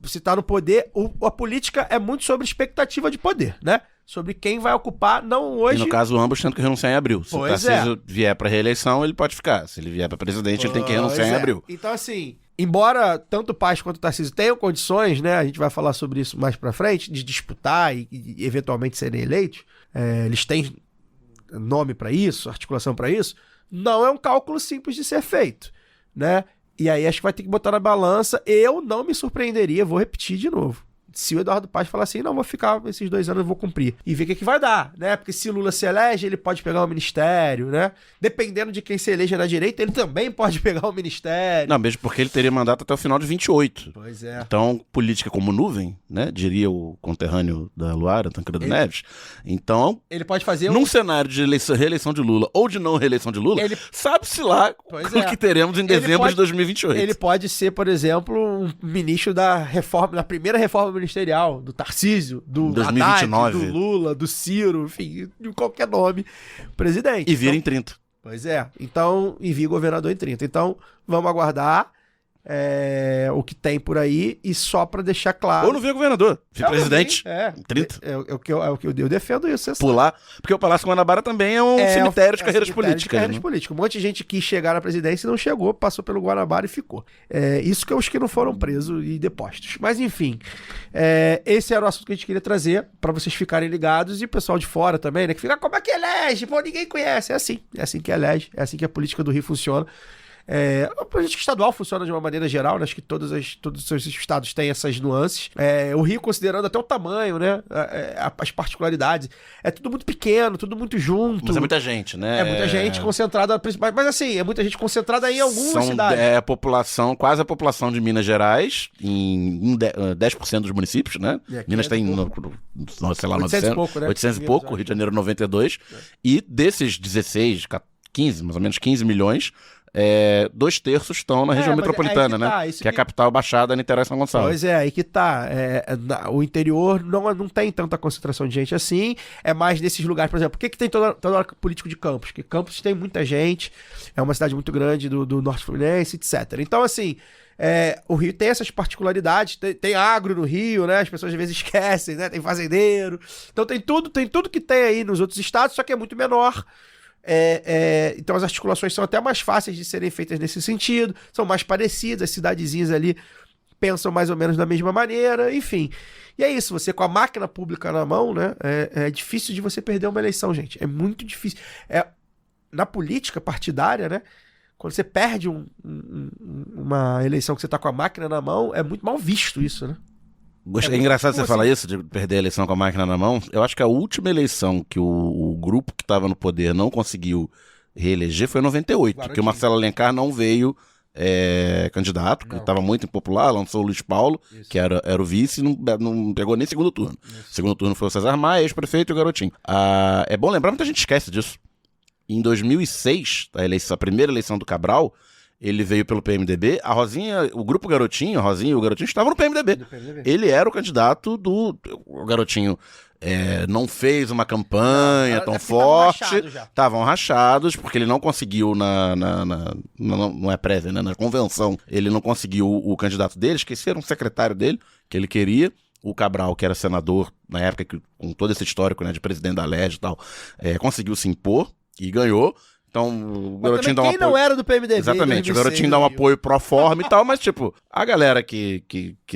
Se está no poder, a política é muito sobre expectativa de poder, né? Sobre quem vai ocupar, não hoje... E no caso, ambos tendo que renunciar em abril. Se o Tarcísio vier para reeleição, ele pode ficar. Se ele vier para presidente, ele tem que renunciar em abril. Então, assim, embora tanto o Paes quanto o Tarcísio tenham condições, né? A gente vai falar sobre isso mais para frente, de disputar e eventualmente serem eleitos. Eles têm nome para isso, articulação para isso. Não é um cálculo simples de ser feito, né? E aí acho que vai ter que botar na balança. Eu não me surpreenderia, vou repetir de novo, se o Eduardo Paes falar assim, não, vou ficar esses 2 anos, eu vou cumprir. E ver o que vai dar, né? Porque se Lula se elege, ele pode pegar um ministério, né? Dependendo de quem se eleja na direita, ele também pode pegar um ministério. Não, mesmo porque ele teria mandato até o final de 28. Pois é. Então, política como nuvem, né? Diria o conterrâneo da Luara, Tancredo Neves. Então, ele pode fazer num cenário de reeleição de Lula ou de não reeleição de Lula, sabe-se lá o que teremos em dezembro de 2028. Ele pode ser, por exemplo, um ministro da primeira reforma ministerial, do Tarcísio, do 2029. Haddad, do Lula, do Ciro, enfim, de qualquer nome, presidente. E vira em 30. Pois é. Então, e vira governador em 30. Então, vamos aguardar. o que tem por aí, e só pra deixar claro... Ou não vira governador, vice-presidente. 30. É o que eu defendo isso. Você sabe. Pular. Porque o Palácio Guanabara também é um cemitério de carreiras políticas. Carreiras políticas. Um monte de gente quis chegar na presidência e não chegou, passou pelo Guanabara e ficou. Isso que os que não foram presos e depostos. Mas enfim, esse era o assunto que a gente queria trazer pra vocês ficarem ligados, e o pessoal de fora também, né? Que fica, como é que elege? Pô, ninguém conhece. É assim que elege, é assim que a política do Rio funciona. A política estadual funciona de uma maneira geral, né? Acho que todos os estados têm essas nuances. O Rio, considerando até o tamanho, né? As particularidades. É tudo muito pequeno, tudo muito junto. Mas é muita gente, né? É muita gente concentrada, mas assim, é muita gente concentrada em algumas cidades. A população, quase a população de Minas Gerais, em 10% dos municípios, né? Minas tem, sei lá, 800 e pouco, né? 800 e pouco, Rio de Janeiro 92. E desses 16, 15, mais ou menos 15 milhões... 2/3 estão na região metropolitana, né? Que é a capital Baixada, Niterói e São Gonçalo. Pois é, aí que tá. O interior não tem tanta concentração de gente assim. É mais nesses lugares, por exemplo. Por que tem toda hora político de Campos? Porque Campos tem muita gente, é uma cidade muito grande do Norte Fluminense, etc. Então, assim, o Rio tem essas particularidades. Tem agro no Rio, né? As pessoas às vezes esquecem, né? Tem fazendeiro. Então tem tudo que tem aí nos outros estados, só que é muito menor. Então as articulações são até mais fáceis de serem feitas nesse sentido, são mais parecidas, as cidadezinhas ali pensam mais ou menos da mesma maneira, enfim. E é isso, você com a máquina pública na mão, né, é difícil de você perder uma eleição, gente, é muito difícil. Na política partidária, né, quando você perde uma eleição que você tá com a máquina na mão, é muito mal visto isso, né? É engraçado você falar isso, de perder a eleição com a máquina na mão. Eu acho que a última eleição que o grupo que estava no poder não conseguiu reeleger foi em 98, Guarantim. Que o Marcelo Alencar não veio candidato, porque estava muito impopular, lançou o Luiz Paulo, que era o vice, e não pegou nem segundo turno. Isso. Segundo turno foi o César Maia, ex-prefeito e o Garotinho. É bom lembrar, muita gente esquece disso. Em 2006, a primeira eleição do Cabral, ele veio pelo PMDB, a Rosinha, o grupo Garotinho, a Rosinha e o Garotinho estavam no PMDB. Ele era o candidato o Garotinho não fez uma campanha tão forte. Estavam rachados, porque ele não conseguiu não é prévia, né? Na convenção, ele não conseguiu o candidato dele, esqueceram o secretário dele, que ele queria. O Cabral, que era senador, na época, com todo esse histórico, né, de presidente da LERJ e tal, conseguiu se impor e ganhou. Então, o Garotinho dá um apoio... não era do PMDB. Exatamente, o Garotinho dá um apoio pro forma e tal, mas, tipo, a galera que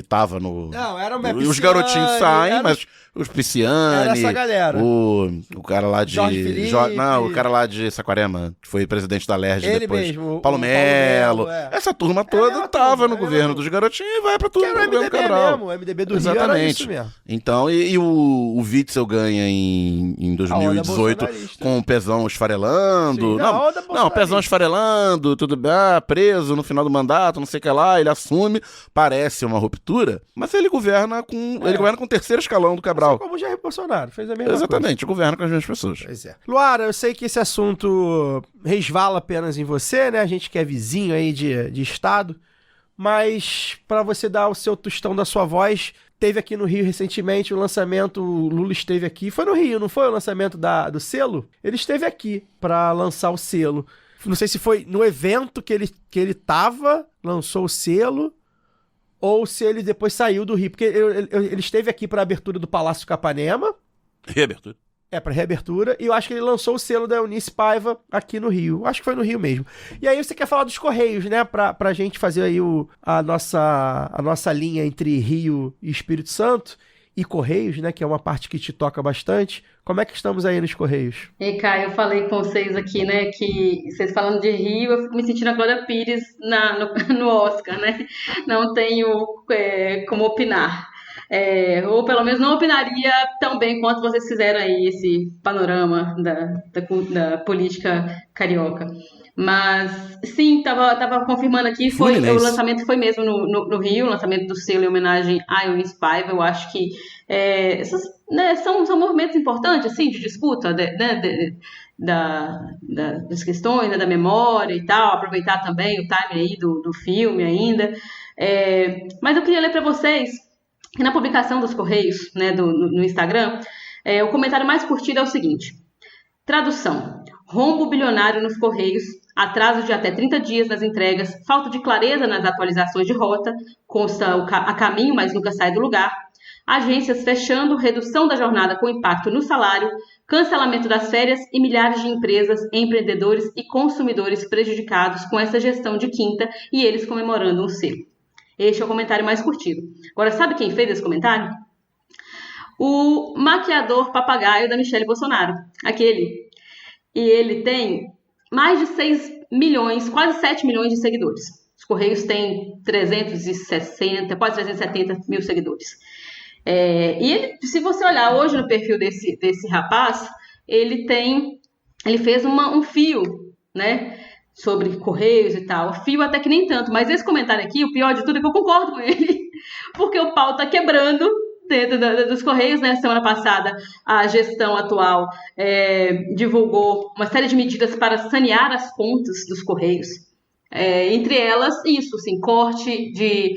tava no... Não, era uma os garotinhos saem, mas os Pisciani... Era essa galera. O cara lá de... Jorge Felipe. o cara lá de Saquarema, que foi presidente da LERJ ele depois. Mesmo, Paulo Melo. Essa turma toda tava no governo dos garotinhos e vai pra tudo no governo Cabral. Mesmo, o MDB do Rio era isso mesmo. Então, e o Witzel ganha em 2018 com o Pezão esfarelando. Sim, não, o Pezão esfarelando, tudo bem, preso no final do mandato, não sei o que lá, ele assume, parece uma ruptura, mas ele governa com o terceiro escalão do Cabral. Assim como o Jair Bolsonaro, fez a mesma Exatamente, governa com as mesmas pessoas. Pois é. Luara, eu sei que esse assunto resvala apenas em você, né? A gente que é vizinho aí de estado, mas para você dar o seu tostão da sua voz, teve aqui no Rio recentemente o lançamento, o Lula esteve aqui, foi no Rio, não foi o lançamento do selo? Ele esteve aqui para lançar o selo. Não sei se foi no evento que ele tava, lançou o selo, ou se ele depois saiu do Rio, porque ele esteve aqui para a abertura do Palácio Capanema. Reabertura. Para reabertura, e eu acho que ele lançou o selo da Eunice Paiva aqui no Rio. Acho que foi no Rio mesmo. E aí você quer falar dos Correios, né? Pra gente fazer aí a nossa linha entre Rio e Espírito Santo e Correios, né? Que é uma parte que te toca bastante. Como é que estamos aí nos Correios? E Caio, eu falei com vocês aqui, né? Que vocês falando de Rio, eu fico me sentindo a Glória Pires no Oscar, né? Não tenho como opinar. Ou pelo menos não opinaria tão bem quanto vocês fizeram aí esse panorama da política carioca. Mas sim, tava confirmando aqui, o lançamento foi mesmo no Rio, o lançamento do selo em homenagem a Eunice Paiva. Eu acho que esses, né, são movimentos importantes assim, de disputa das questões, né, da memória e tal, aproveitar também o time aí do filme ainda. Mas eu queria ler para vocês que na publicação dos Correios, né, no Instagram, o comentário mais curtido é o seguinte: tradução: rombo bilionário nos Correios atraso de até 30 dias nas entregas, falta de clareza nas atualizações de rota, consta a caminho, mas nunca sai do lugar, agências fechando, redução da jornada com impacto no salário, cancelamento das férias e milhares de empresas, empreendedores e consumidores prejudicados com essa gestão de quinta e eles comemorando um selo. Este é o comentário mais curtido. Agora, sabe quem fez esse comentário? O maquiador papagaio da Michelle Bolsonaro, aquele. E ele tem mais de 6 milhões, quase 7 milhões de seguidores. Os Correios têm 360, quase 370 mil seguidores. E ele, se você olhar hoje no perfil desse rapaz, ele fez um fio, né, sobre Correios e tal. Fio até que nem tanto, mas esse comentário aqui, o pior de tudo é que eu concordo com ele, porque o pau tá quebrando dentro dos Correios, né? Semana passada, a gestão atual divulgou uma série de medidas para sanear as contas dos Correios. Entre elas, isso, assim, corte de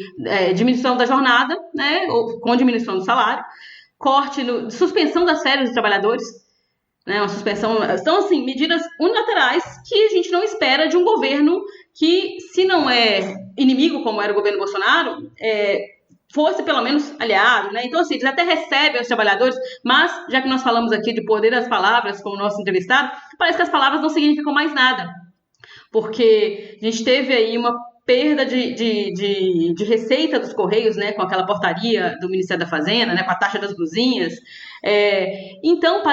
diminuição da jornada, né? Ou com diminuição do salário, suspensão das férias dos trabalhadores, né? Uma suspensão. Então, assim, medidas unilaterais que a gente não espera de um governo que, se não é inimigo, como era o governo Bolsonaro, fosse pelo menos aliado, né? Então, assim, eles até recebem os trabalhadores, mas, já que nós falamos aqui de poder das palavras com o nosso entrevistado, parece que as palavras não significam mais nada, porque a gente teve aí uma perda de receita dos Correios, né, com aquela portaria do Ministério da Fazenda, né, com a taxa das blusinhas. Então,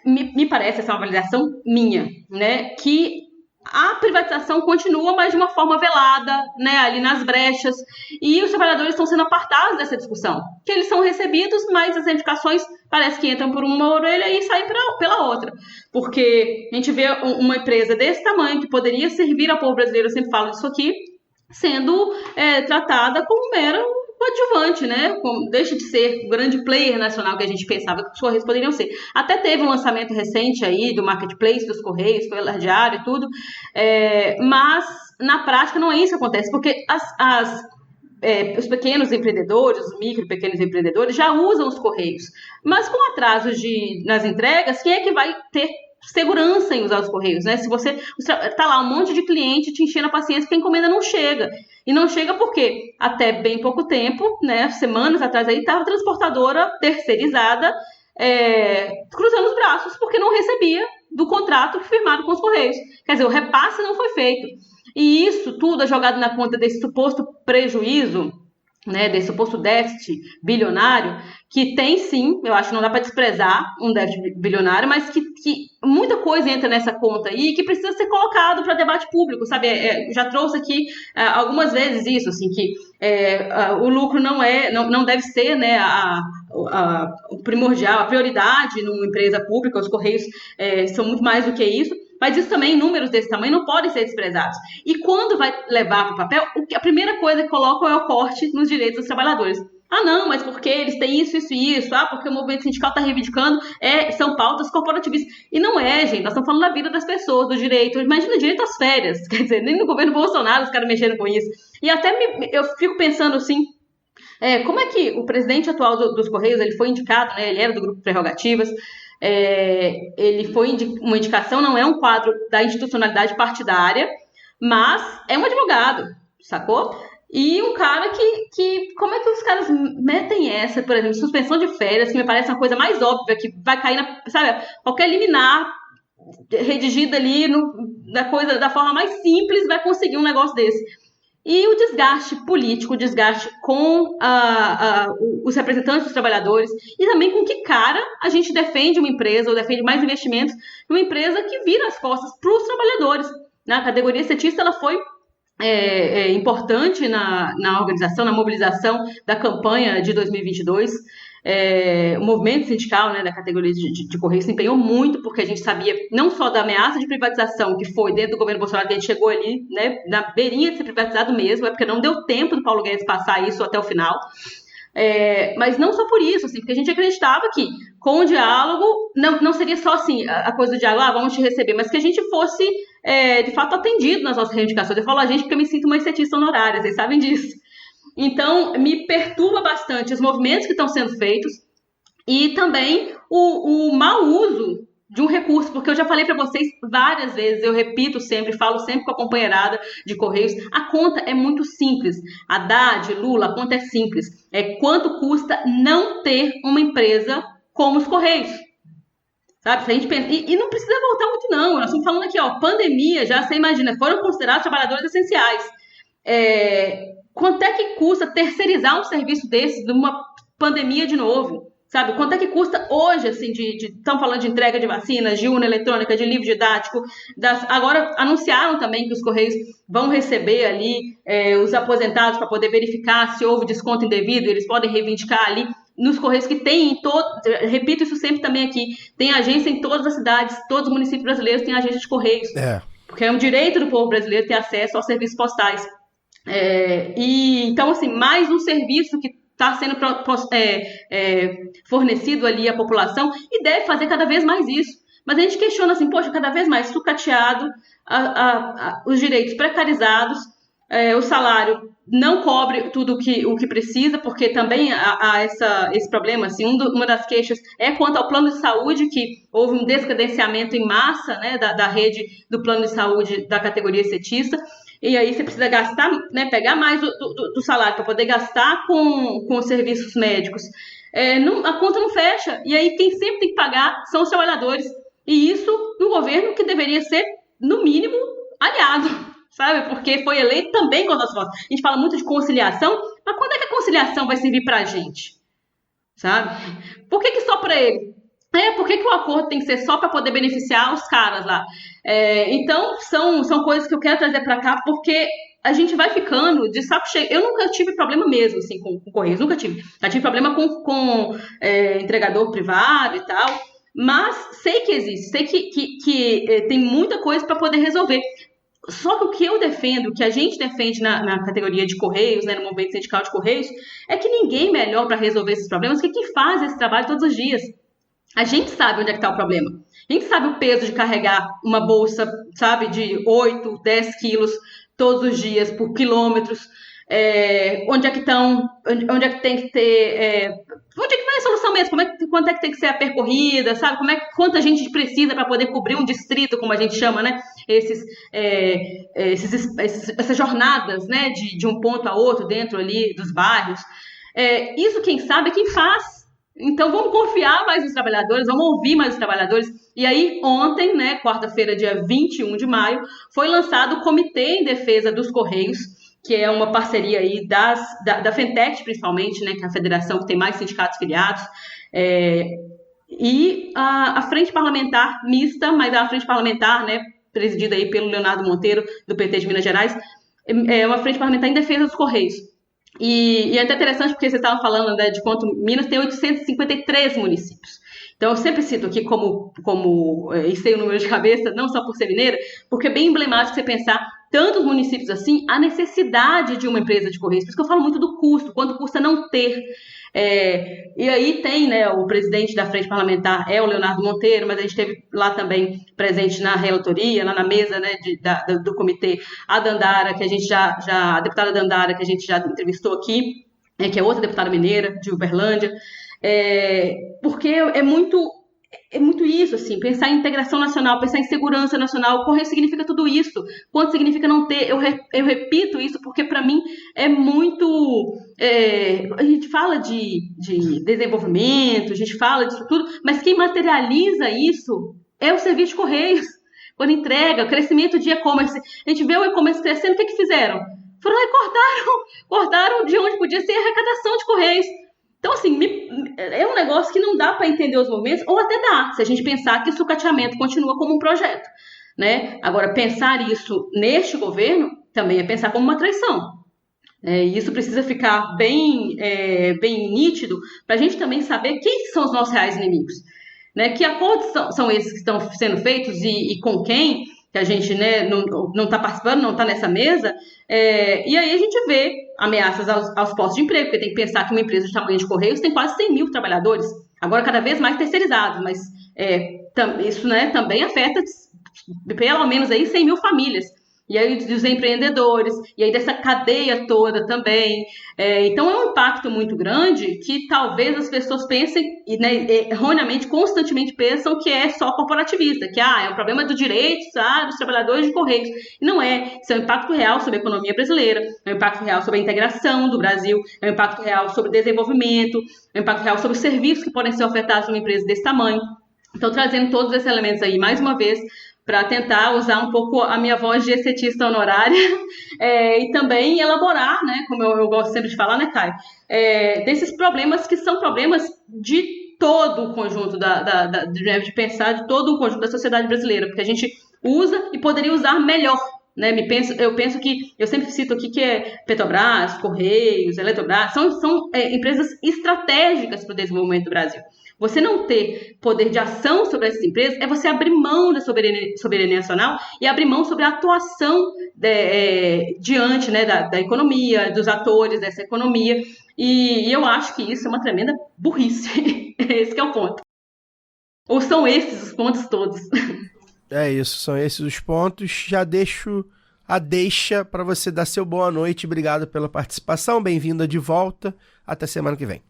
me parece, essa é uma avaliação minha, né, que a privatização continua, mas de uma forma velada, né, ali nas brechas, e os trabalhadores estão sendo apartados dessa discussão, que eles são recebidos, mas as reivindicações parece que entram por uma orelha e saem pela outra, porque a gente vê uma empresa desse tamanho, que poderia servir ao povo brasileiro, eu sempre falo disso aqui, sendo tratada como mera coadjuvante, né? Deixa de ser o grande player nacional que a gente pensava que os Correios poderiam ser. Até teve um lançamento recente aí do Marketplace dos Correios, foi alardeado e tudo, mas na prática não é isso que acontece, porque os pequenos empreendedores, os micro e pequenos empreendedores já usam os Correios, mas com atraso nas entregas, quem é que vai ter segurança em usar os Correios, né? Se você tá lá um monte de cliente te enchendo a paciência que a encomenda não chega. E não chega porque até bem pouco tempo, né, semanas atrás aí, estava a transportadora terceirizada cruzando os braços porque não recebia do contrato firmado com os Correios. Quer dizer, o repasse não foi feito. E isso tudo é jogado na conta desse suposto prejuízo, né, desse suposto déficit bilionário, que tem sim, eu acho que não dá para desprezar um déficit bilionário, mas que muita coisa entra nessa conta aí que precisa ser colocado para debate público, sabe? Já trouxe aqui algumas vezes isso, assim, que o lucro não deve ser, né, o primordial, a prioridade numa empresa pública, os Correios são muito mais do que isso. Mas isso também, números desse tamanho, não podem ser desprezados. E quando vai levar para o papel, a primeira coisa que colocam é o corte nos direitos dos trabalhadores. Ah, não, mas porque eles têm isso, isso e isso. Ah, porque o movimento sindical está reivindicando, são pautas corporativistas. E não gente. Nós estamos falando da vida das pessoas, do direito. Imagina direito às férias. Quer dizer, nem no governo Bolsonaro os caras mexeram com isso. E até eu fico pensando assim, como é que o presidente atual dos Correios, ele foi indicado, né? Ele era do grupo Prerrogativas. Ele foi uma indicação, não é um quadro da institucionalidade partidária, mas é um advogado, sacou? E um cara que como é que os caras metem essa, por exemplo, suspensão de férias, que me parece uma coisa mais óbvia, que vai cair sabe, qualquer liminar redigida ali da forma mais simples vai conseguir um negócio desse. E o desgaste político, o desgaste com os representantes dos trabalhadores e também com que cara a gente defende uma empresa ou defende mais investimentos numa empresa que vira as costas para os trabalhadores. A categoria setista ela foi importante na organização, na mobilização da campanha de 2022. O movimento sindical, né, da categoria de Correios se empenhou muito, porque a gente sabia não só da ameaça de privatização que foi dentro do governo Bolsonaro, que a gente chegou ali, né, na beirinha de ser privatizado mesmo, porque não deu tempo do Paulo Guedes passar isso até o final, mas não só por isso, assim, porque a gente acreditava que com o diálogo, não seria só assim, a coisa do diálogo, vamos te receber, mas que a gente fosse de fato atendido nas nossas reivindicações. Eu falo a gente porque eu me sinto uma setista honorária, vocês sabem disso. Então, me perturba bastante os movimentos que estão sendo feitos e também o mau uso de um recurso, porque eu já falei para vocês várias vezes, eu repito sempre, falo sempre com a companheirada de Correios, a conta é muito simples. Haddad, Lula, a conta é simples. É quanto custa não ter uma empresa como os Correios. Sabe? Se a gente pensa, e não precisa voltar muito não, nós estamos falando aqui, pandemia, já você imagina, foram considerados trabalhadores essenciais. Quanto é que custa terceirizar um serviço desse numa pandemia de novo? Sabe, quanto é que custa hoje, assim, estamos falando de entrega de vacinas, de urna eletrônica, de livro didático, agora anunciaram também que os Correios vão receber ali os aposentados para poder verificar se houve desconto indevido, eles podem reivindicar ali nos Correios que tem repito isso sempre também aqui, tem agência em todas as cidades, todos os municípios brasileiros têm agência de Correios, porque é um direito do povo brasileiro ter acesso aos serviços postais. Então, assim, mais um serviço que está sendo fornecido ali à população e deve fazer cada vez mais isso. Mas a gente questiona assim, poxa, cada vez mais sucateado, os direitos precarizados, o salário não cobre tudo o que precisa, porque também há esse problema, assim, uma das queixas é quanto ao plano de saúde, que houve um descredenciamento em massa, né, da rede do plano de saúde da categoria cetista. E aí você precisa gastar, né, pegar mais do salário para poder gastar com os serviços médicos. A conta não fecha. E aí quem sempre tem que pagar são os trabalhadores. E isso no governo que deveria ser, no mínimo, aliado, sabe? Porque foi eleito também com as nossas votos. A gente fala muito de conciliação, mas quando é que a conciliação vai servir para a gente? Sabe? Por que só para ele? Por que o acordo tem que ser só para poder beneficiar os caras lá? Então, são coisas que eu quero trazer para cá, porque a gente vai ficando de saco cheio. Eu nunca tive problema mesmo, assim, com Correios, nunca tive. Já tive problema com entregador privado e tal, mas sei que existe, sei que tem muita coisa para poder resolver. Só que o que eu defendo, o que a gente defende na categoria de Correios, né, no movimento sindical de Correios, é que ninguém melhor para resolver esses problemas que quem faz esse trabalho todos os dias. A gente sabe onde é que está o problema. A gente sabe o peso de carregar uma bolsa, sabe, de 8, 10 quilos todos os dias, por quilômetros. Onde é que estão, onde é que tem que ter, onde é que vai a solução mesmo, quanto é que tem que ser a percorrida, sabe, quanta gente precisa para poder cobrir um distrito, como a gente chama, né, essas jornadas, né, de um ponto a outro dentro ali dos bairros. Isso quem sabe é quem faz. Então vamos confiar mais nos trabalhadores, vamos ouvir mais os trabalhadores. E aí ontem, né, quarta-feira, dia 21 de maio, foi lançado o Comitê em Defesa dos Correios, que é uma parceria aí da FENTEC, principalmente, né, que é a federação que tem mais sindicatos filiados, e a Frente Parlamentar Mista, mas a Frente Parlamentar, né, presidida aí pelo Leonardo Monteiro, do PT de Minas Gerais, é uma Frente Parlamentar em Defesa dos Correios. E é até interessante porque vocês estavam falando, né, de quanto Minas tem 853 municípios. Então, eu sempre cito aqui e sei o número de cabeça, não só por ser mineira, porque é bem emblemático você pensar tantos municípios assim, a necessidade de uma empresa de Correios. Por isso que eu falo muito do custo, quanto custa não ter. E aí tem, né, o presidente da Frente Parlamentar é o Leonardo Monteiro, mas a gente esteve lá também presente na relatoria, lá na mesa, né, do comitê, a Dandara, que a gente a deputada Dandara, que a gente já entrevistou aqui, que é outra deputada mineira de Uberlândia, porque é muito isso, assim, pensar em integração nacional, pensar em segurança nacional. Correio significa tudo isso. Quanto significa não ter? Eu repito isso porque, para mim, é muito... a gente fala de desenvolvimento, a gente fala disso tudo, mas quem materializa isso é o serviço de Correios. Quando entrega, o crescimento de e-commerce. A gente vê o e-commerce crescendo, o que fizeram? Foram lá e cortaram de onde podia ser a arrecadação de Correios. Então, assim, é um negócio que não dá para entender os movimentos, ou até dá, se a gente pensar que o sucateamento continua como um projeto, né? Agora, pensar isso neste governo também é pensar como uma traição. E isso precisa ficar bem nítido para a gente também saber quem são os nossos reais inimigos. Né? Que acordos são esses que estão sendo feitos e com quem, que a gente, né, não está participando, não está nessa mesa, e aí a gente vê ameaças aos postos de emprego, porque tem que pensar que uma empresa de tamanho de Correios tem quase 100 mil trabalhadores, agora cada vez mais terceirizados, mas isso, né, também afeta pelo menos aí 100 mil famílias. e aí dos empreendedores, e aí dessa cadeia toda também. Então é um impacto muito grande que talvez as pessoas pensem, né, erroneamente, constantemente pensam que é só corporativista, que é um problema do direito dos trabalhadores de Correios. E não é. Isso é um impacto real sobre a economia brasileira, é um impacto real sobre a integração do Brasil, é um impacto real sobre o desenvolvimento, é um impacto real sobre os serviços que podem ser ofertados numa empresa desse tamanho. Então, trazendo todos esses elementos aí, mais uma vez, para tentar usar um pouco a minha voz de exetista honorária e também elaborar, né, como eu gosto sempre de falar, né, Caio, desses problemas que são problemas de todo o conjunto de pensar, de todo o conjunto da sociedade brasileira, porque a gente usa e poderia usar melhor. Né, eu penso que, eu sempre cito aqui que Petrobras, Correios, Eletrobras, são empresas estratégicas para o desenvolvimento do Brasil. Você não ter poder de ação sobre essas empresas é você abrir mão da soberania nacional e abrir mão sobre a atuação diante, né, da economia, dos atores dessa economia. E eu acho que isso é uma tremenda burrice. Esse que é o ponto. Ou são esses os pontos todos? É isso, são esses os pontos. Já deixo a deixa para você dar seu boa noite. Obrigado pela participação, bem-vinda de volta. Até semana que vem.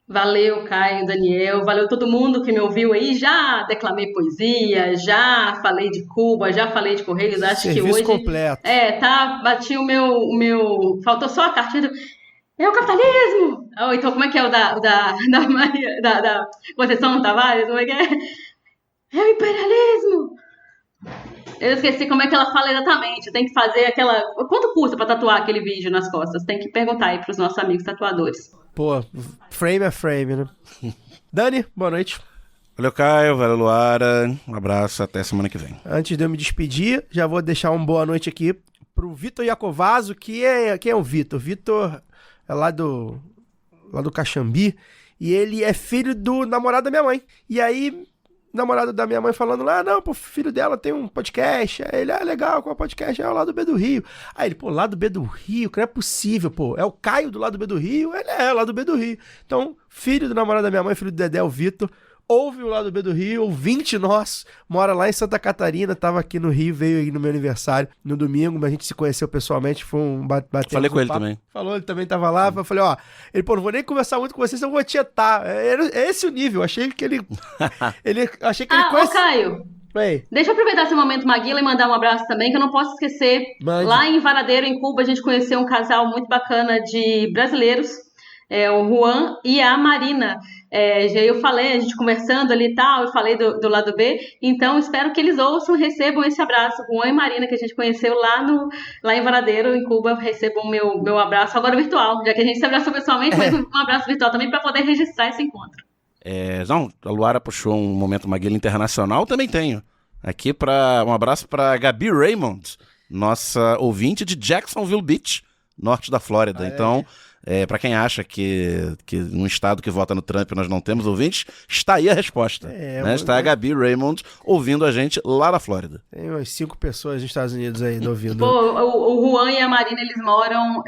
Valeu, Caio, Daniel, valeu todo mundo que me ouviu aí. Já declamei poesia, já falei de Cuba, já falei de Correios. Acho Serviço que hoje completo. Bati o meu. Faltou só a cartinha do. É o capitalismo! Ou então, como é que é o da Conceição Tavares? Como é que é? É o imperialismo! Eu esqueci como é que ela fala exatamente. Tem que fazer aquela. Quanto custa pra tatuar aquele vídeo nas costas? Tem que perguntar aí pros nossos amigos tatuadores. Pô, frame a frame, né? Dani, boa noite. Valeu, Caio, valeu, Luara. Um abraço, até semana que vem. Antes de eu me despedir, já vou deixar uma boa noite aqui pro Vitor Iacovaso, quem é o Vitor? Vitor é lá do Caxambi, e ele é filho do namorado da minha mãe. E aí, namorado da minha mãe falando lá, não, pô, filho dela tem um podcast. Aí ele, legal, qual é o podcast? É o Lado B do Rio. Aí ele, pô, Lado B do Rio, que não é possível, pô, é o Caio do Lado B do Rio? Ele é o Lado B do Rio. Então, filho do namorado da minha mãe, filho do Dedé, o Vitor, ouve o Lado B do Rio, ouvinte nosso, mora lá em Santa Catarina, tava aqui no Rio, veio aí no meu aniversário no domingo, mas a gente se conheceu pessoalmente, foi um bater. Falei com ele também. Falou, ele também tava lá, eu falei, ele, pô, não vou nem conversar muito com vocês, eu vou tietar. É esse o nível, achei que ele achei que ele conhece... Ô, Caio, Oi. deixa eu aproveitar esse momento Maguila e mandar um abraço também, que eu não posso esquecer. Mande. Lá em Varadeiro, em Cuba, a gente conheceu um casal muito bacana de brasileiros, o Juan e a Marina. Eu falei, a gente conversando ali e tal, eu falei do Lado B, então espero que eles ouçam e recebam esse abraço. Juan e Marina, que a gente conheceu lá em Varadeiro, em Cuba, recebam meu abraço agora virtual, já que a gente se abraçou pessoalmente, mas um abraço virtual também para poder registrar esse encontro. Não, a Luara puxou um momento Maguila internacional, também tenho. Aqui um abraço para Gabi Raymond, nossa ouvinte de Jacksonville Beach, norte da Flórida. Então, para quem acha que num estado que vota no Trump nós não temos ouvintes, está aí a resposta. Está a Gabi Raymond ouvindo a gente lá na Flórida. Tem umas 5 pessoas nos Estados Unidos aí ouvindo. Pô, o Juan e a Marina, eles moram,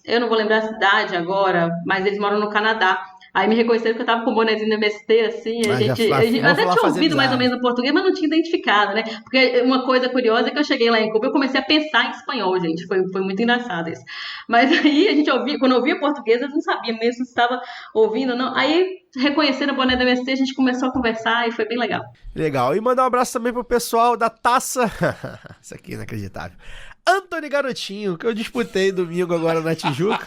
eu não vou lembrar a cidade agora, mas eles moram no Canadá. Aí me reconheceram que eu tava com o bonezinho do MST, assim, a gente até tinha ouvido mais ou menos no português, mas não tinha identificado, né? Porque uma coisa curiosa é que eu cheguei lá em Cuba, eu comecei a pensar em espanhol, gente, foi muito engraçado isso. Mas aí a gente ouvia, quando eu ouvia português, eu não sabia mesmo se estava ouvindo ou não. Aí, reconhecendo o boné do MST, a gente começou a conversar e foi bem legal. Legal, e mandar um abraço também pro pessoal da Taça, isso aqui é inacreditável, Antony Garotinho, que eu disputei domingo agora na Tijuca.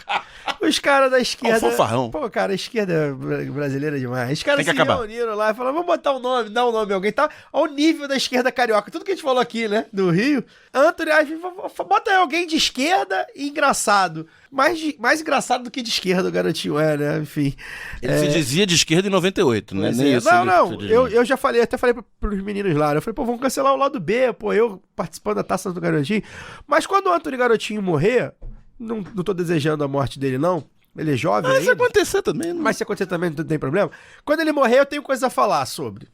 Os caras da esquerda... fanfarrão. Pô, cara, a esquerda brasileira é demais. Os caras se acabar. reuniram lá e falaram, vamos botar um nome, dar um nome a alguém. Tá ao nível da esquerda carioca. Tudo que a gente falou aqui, né, do Rio. Antony, bota aí alguém de esquerda e engraçado. Mais engraçado do que de esquerda o Garotinho né? Enfim. Ele se dizia de esquerda em 98, né? Nem isso. Não. Eu já falei, até falei pros meninos lá. Eu falei, pô, vamos cancelar o Lado B, pô, eu participando da Taça do Garotinho. Mas quando o Antony Garotinho morrer, não tô desejando a morte dele, não. Ele é jovem ainda. Mas se acontecer também, né? Mas se acontecer também não tem problema. Quando ele morrer, eu tenho coisa a falar sobre.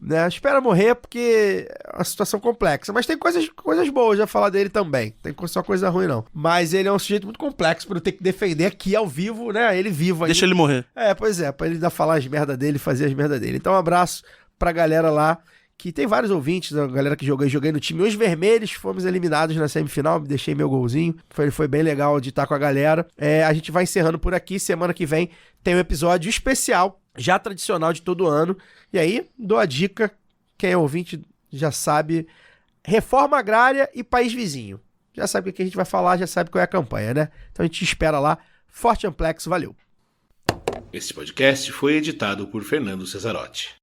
Né? Espera morrer porque é uma situação complexa. Mas tem coisas boas a falar dele também. Tem só coisa ruim, não. Mas ele é um sujeito muito complexo pra eu ter que defender aqui ao vivo, né? Ele vivo aí. Deixa ele morrer. Pois é, pra ele falar as merdas dele, fazer as merdas dele. Então um abraço pra galera lá que tem vários ouvintes, a galera que joguei no time Os Vermelhos, fomos eliminados na semifinal, deixei meu golzinho, foi bem legal de estar com a galera. A gente vai encerrando por aqui, semana que vem tem um episódio especial, já tradicional de todo ano, e aí dou a dica, quem é ouvinte já sabe, reforma agrária e país vizinho. Já sabe o que a gente vai falar, já sabe qual é a campanha, né? Então a gente espera lá. Forte Amplex, valeu! Este podcast foi editado por Fernando Cesarotti.